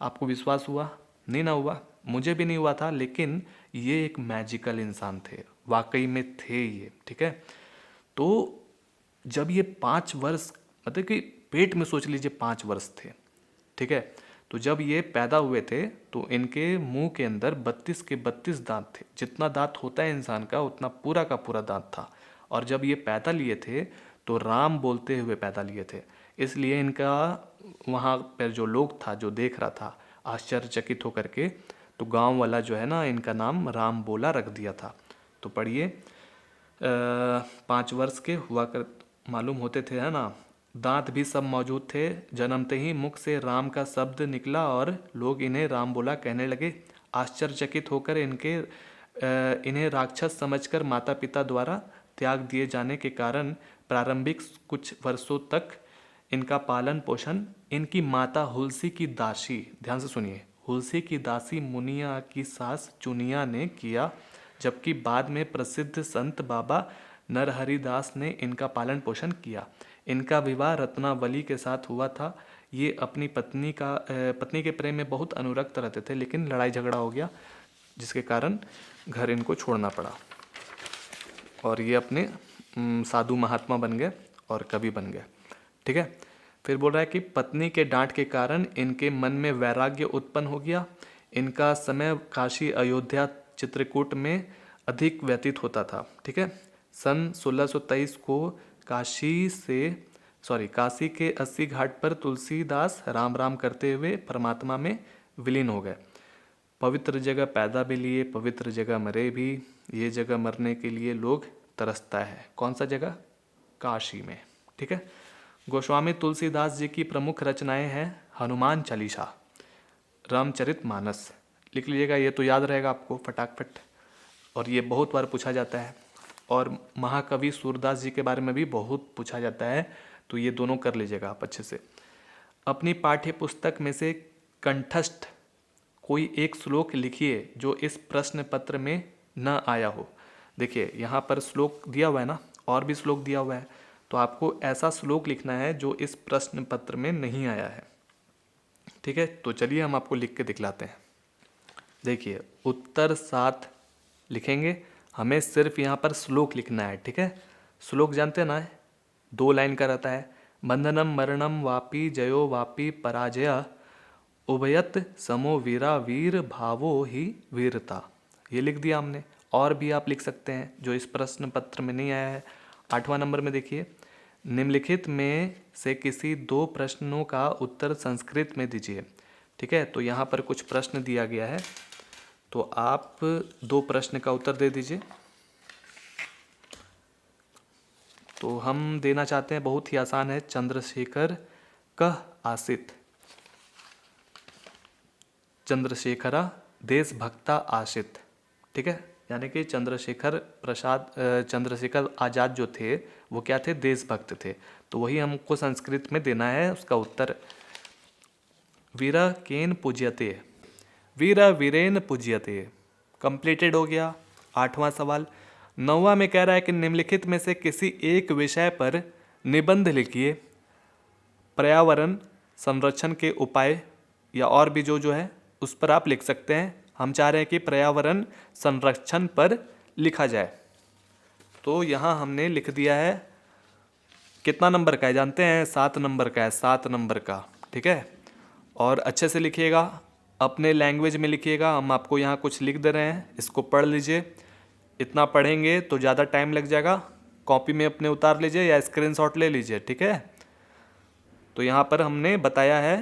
आपको विश्वास हुआ? नहीं ना हुआ, मुझे भी नहीं हुआ था, लेकिन ये एक मैजिकल इंसान थे, वाकई में थे ये। ठीक है, तो जब ये 5 वर्ष, मतलब कि पेट में सोच लीजिए 5 वर्ष थे। ठीक है, तो जब ये पैदा हुए थे तो इनके मुंह के अंदर 32 के 32 दांत थे। जितना दांत होता है इंसान का उतना पूरा का पूरा दांत था। और जब ये पैदा लिए थे तो राम बोलते हुए पैदा लिए थे, इसलिए इनका वहाँ पर जो लोग था, जो देख रहा था आश्चर्यचकित होकर के, तो गांव वाला जो है ना, इनका नाम राम बोला रख दिया था। तो पढ़िए, 5 वर्ष के हुआ कर मालूम होते थे, है ना। दांत भी सब मौजूद थे। जन्मते ही मुख से राम का शब्द निकला और लोग इन्हें राम बोला कहने लगे। आश्चर्यचकित होकर इन्हें राक्षस समझकर माता पिता द्वारा त्याग दिए जाने के कारण प्रारंभिक कुछ वर्षों तक इनका पालन पोषण इनकी माता हुलसी की दासी, ध्यान से सुनिए, हुलसी की दासी मुनिया की सास चुनिया ने किया, जबकि बाद में प्रसिद्ध संत बाबा नरहरिदास ने इनका पालन पोषण किया। इनका विवाह रत्नावली के साथ हुआ था। ये अपनी पत्नी के प्रेम में बहुत अनुरक्त रहते थे, लेकिन लड़ाई झगड़ा हो गया जिसके कारण घर इनको छोड़ना पड़ा और ये अपने साधु महात्मा बन गए और कवि बन गए। ठीक है, फिर बोल रहा है कि पत्नी के डांट के कारण इनके मन में वैराग्य उत्पन्न हो गया। इनका समय काशी, अयोध्या, चित्रकूट में अधिक व्यतीत होता था। ठीक है, सन 1623 को काशी के 80 घाट पर तुलसीदास राम राम करते हुए परमात्मा में विलीन हो गए। पवित्र जगह पैदा भी लिए, पवित्र जगह मरे भी। ये जगह मरने के लिए लोग तरसता है। कौन सा जगह? काशी में। ठीक है, गोस्वामी तुलसीदास जी की प्रमुख रचनाएं हैं हनुमान चालीसा, रामचरितमानस। लिख लीजिएगा, ये तो याद रहेगा आपको फटाफट, और ये बहुत बार पूछा जाता है। और महाकवि सूरदास जी के बारे में भी बहुत पूछा जाता है, तो ये दोनों कर लीजिएगा आप अच्छे से। अपनी पाठ्य पुस्तक में से कंठस्थ कोई एक श्लोक लिखिए जो इस प्रश्न पत्र में न आया हो। देखिए यहाँ पर श्लोक दिया हुआ है ना, और भी श्लोक दिया हुआ है, तो आपको ऐसा श्लोक लिखना है जो इस प्रश्न पत्र में नहीं आया है। ठीक है, तो चलिए हम आपको लिख के दिखलाते हैं। देखिए, उत्तर 7 लिखेंगे, हमें सिर्फ यहाँ पर श्लोक लिखना है। ठीक है, श्लोक जानते हैं ना, 2 लाइन का रहता है। बंधनम मरणम वापि जयो वापि पराजय उभयत समो वीरा वीर भावो ही वीरता। ये लिख दिया हमने। और भी आप लिख सकते हैं जो इस प्रश्न पत्र में नहीं आया है। 8वां नंबर में देखिए, निम्नलिखित में से किसी 2 प्रश्नों का उत्तर संस्कृत में दीजिए। ठीक है, तो यहाँ पर कुछ प्रश्न दिया गया है, तो आप 2 प्रश्न का उत्तर दे दीजिए। तो हम देना चाहते हैं, बहुत ही आसान है, चंद्रशेखर कह आसित, चंद्रशेखरा देशभक्ता आशित। ठीक है, यानी कि चंद्रशेखर आज़ाद जो थे वो क्या थे? देशभक्त थे। तो वही हमको संस्कृत में देना है उसका उत्तर। वीरा केन पूज्यते, वीरा वीरेन पूज्यते, कंप्लीटेड हो गया 8वां सवाल। 9वां में कह रहा है कि निम्नलिखित में से किसी एक विषय पर निबंध लिखिए। पर्यावरण संरक्षण के उपाय या और भी जो है उस पर आप लिख सकते हैं। हम चाह रहे हैं कि पर्यावरण संरक्षण पर लिखा जाए, तो यहाँ हमने लिख दिया है। कितना नंबर का है जानते हैं? 7 नंबर का है, 7 नंबर का। ठीक है, और अच्छे से लिखिएगा, अपने लैंग्वेज में लिखिएगा। हम आपको यहाँ कुछ लिख दे रहे हैं, इसको पढ़ लीजिए। इतना पढ़ेंगे तो ज़्यादा टाइम लग जाएगा, कॉपी में अपने उतार लीजिए या स्क्रीनशॉट ले लीजिए। ठीक है, तो यहाँ पर हमने बताया है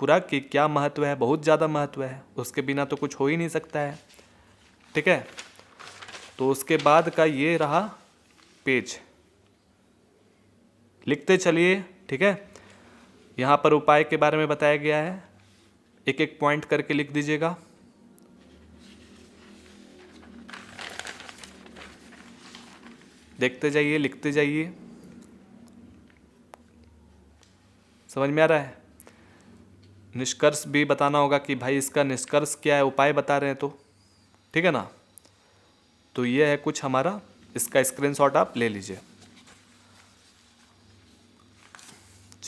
पूरा कि क्या महत्व है, बहुत ज़्यादा महत्व है, उसके बिना तो कुछ हो ही नहीं सकता है। ठीक है, तो उसके बाद का ये रहा पेज, लिखते चलिए। ठीक है, यहाँ पर उपाय के बारे में बताया गया है, एक एक पॉइंट करके लिख दीजिएगा। देखते जाइए, लिखते जाइए। समझ में आ रहा है? निष्कर्ष भी बताना होगा कि भाई इसका निष्कर्ष क्या है, उपाय बता रहे हैं तो। ठीक है ना, तो ये है कुछ हमारा, इसका स्क्रीनशॉट आप ले लीजिए।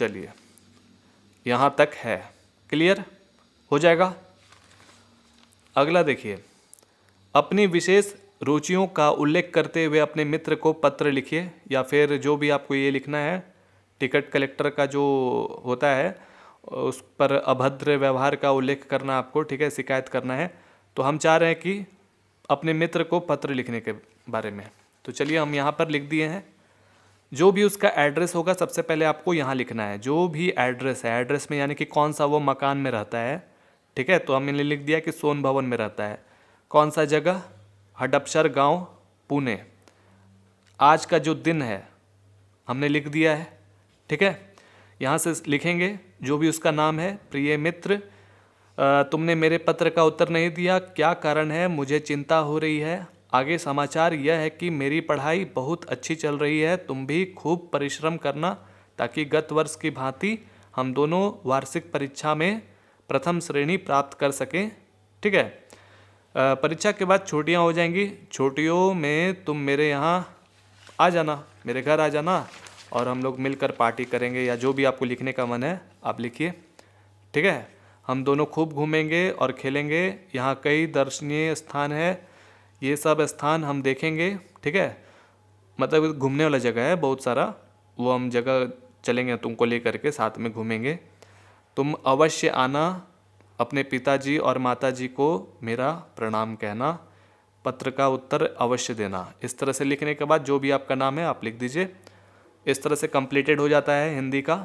चलिए यहाँ तक है, क्लियर हो जाएगा। अगला देखिए, अपनी विशेष रुचियों का उल्लेख करते हुए अपने मित्र को पत्र लिखिए, या फिर जो भी आपको ये लिखना है, टिकट कलेक्टर का जो होता है उस पर अभद्र व्यवहार का उल्लेख करना आपको, ठीक है, शिकायत करना है। तो हम चाह रहे हैं कि अपने मित्र को पत्र लिखने के बारे में, तो चलिए हम यहाँ पर लिख दिए हैं। जो भी उसका एड्रेस होगा सबसे पहले आपको यहाँ लिखना है, जो भी एड्रेस है, एड्रेस में यानी कि कौन सा वो मकान में रहता है, ठीक है। तो हमने लिख दिया कि सोन भवन में रहता है। कौन सा जगह, हडपसर गांव, पुणे। आज का जो दिन है हमने लिख दिया है, ठीक है। यहाँ से लिखेंगे जो भी उसका नाम है, प्रिय मित्र, तुमने मेरे पत्र का उत्तर नहीं दिया, क्या कारण है, मुझे चिंता हो रही है। आगे समाचार यह है कि मेरी पढ़ाई बहुत अच्छी चल रही है, तुम भी खूब परिश्रम करना ताकि गत वर्ष की भांति हम दोनों वार्षिक परीक्षा में प्रथम श्रेणी प्राप्त कर सकें, ठीक है। परीक्षा के बाद छुट्टियां हो जाएंगी, छुट्टियों में तुम मेरे यहाँ आ जाना, मेरे घर आ जाना, और हम लोग मिलकर पार्टी करेंगे, या जो भी आपको लिखने का मन है आप लिखिए, ठीक है। हम दोनों खूब घूमेंगे और खेलेंगे, यहाँ कई दर्शनीय स्थान है, ये सब स्थान हम देखेंगे, ठीक है। मतलब घूमने वाला जगह है बहुत सारा, वो हम जगह चलेंगे तुमको लेकर के, साथ में घूमेंगे। तुम अवश्य आना, अपने पिताजी और माताजी को मेरा प्रणाम कहना, पत्र का उत्तर अवश्य देना। इस तरह से लिखने के बाद जो भी आपका नाम है आप लिख दीजिए। इस तरह से कंप्लीटेड हो जाता है हिंदी का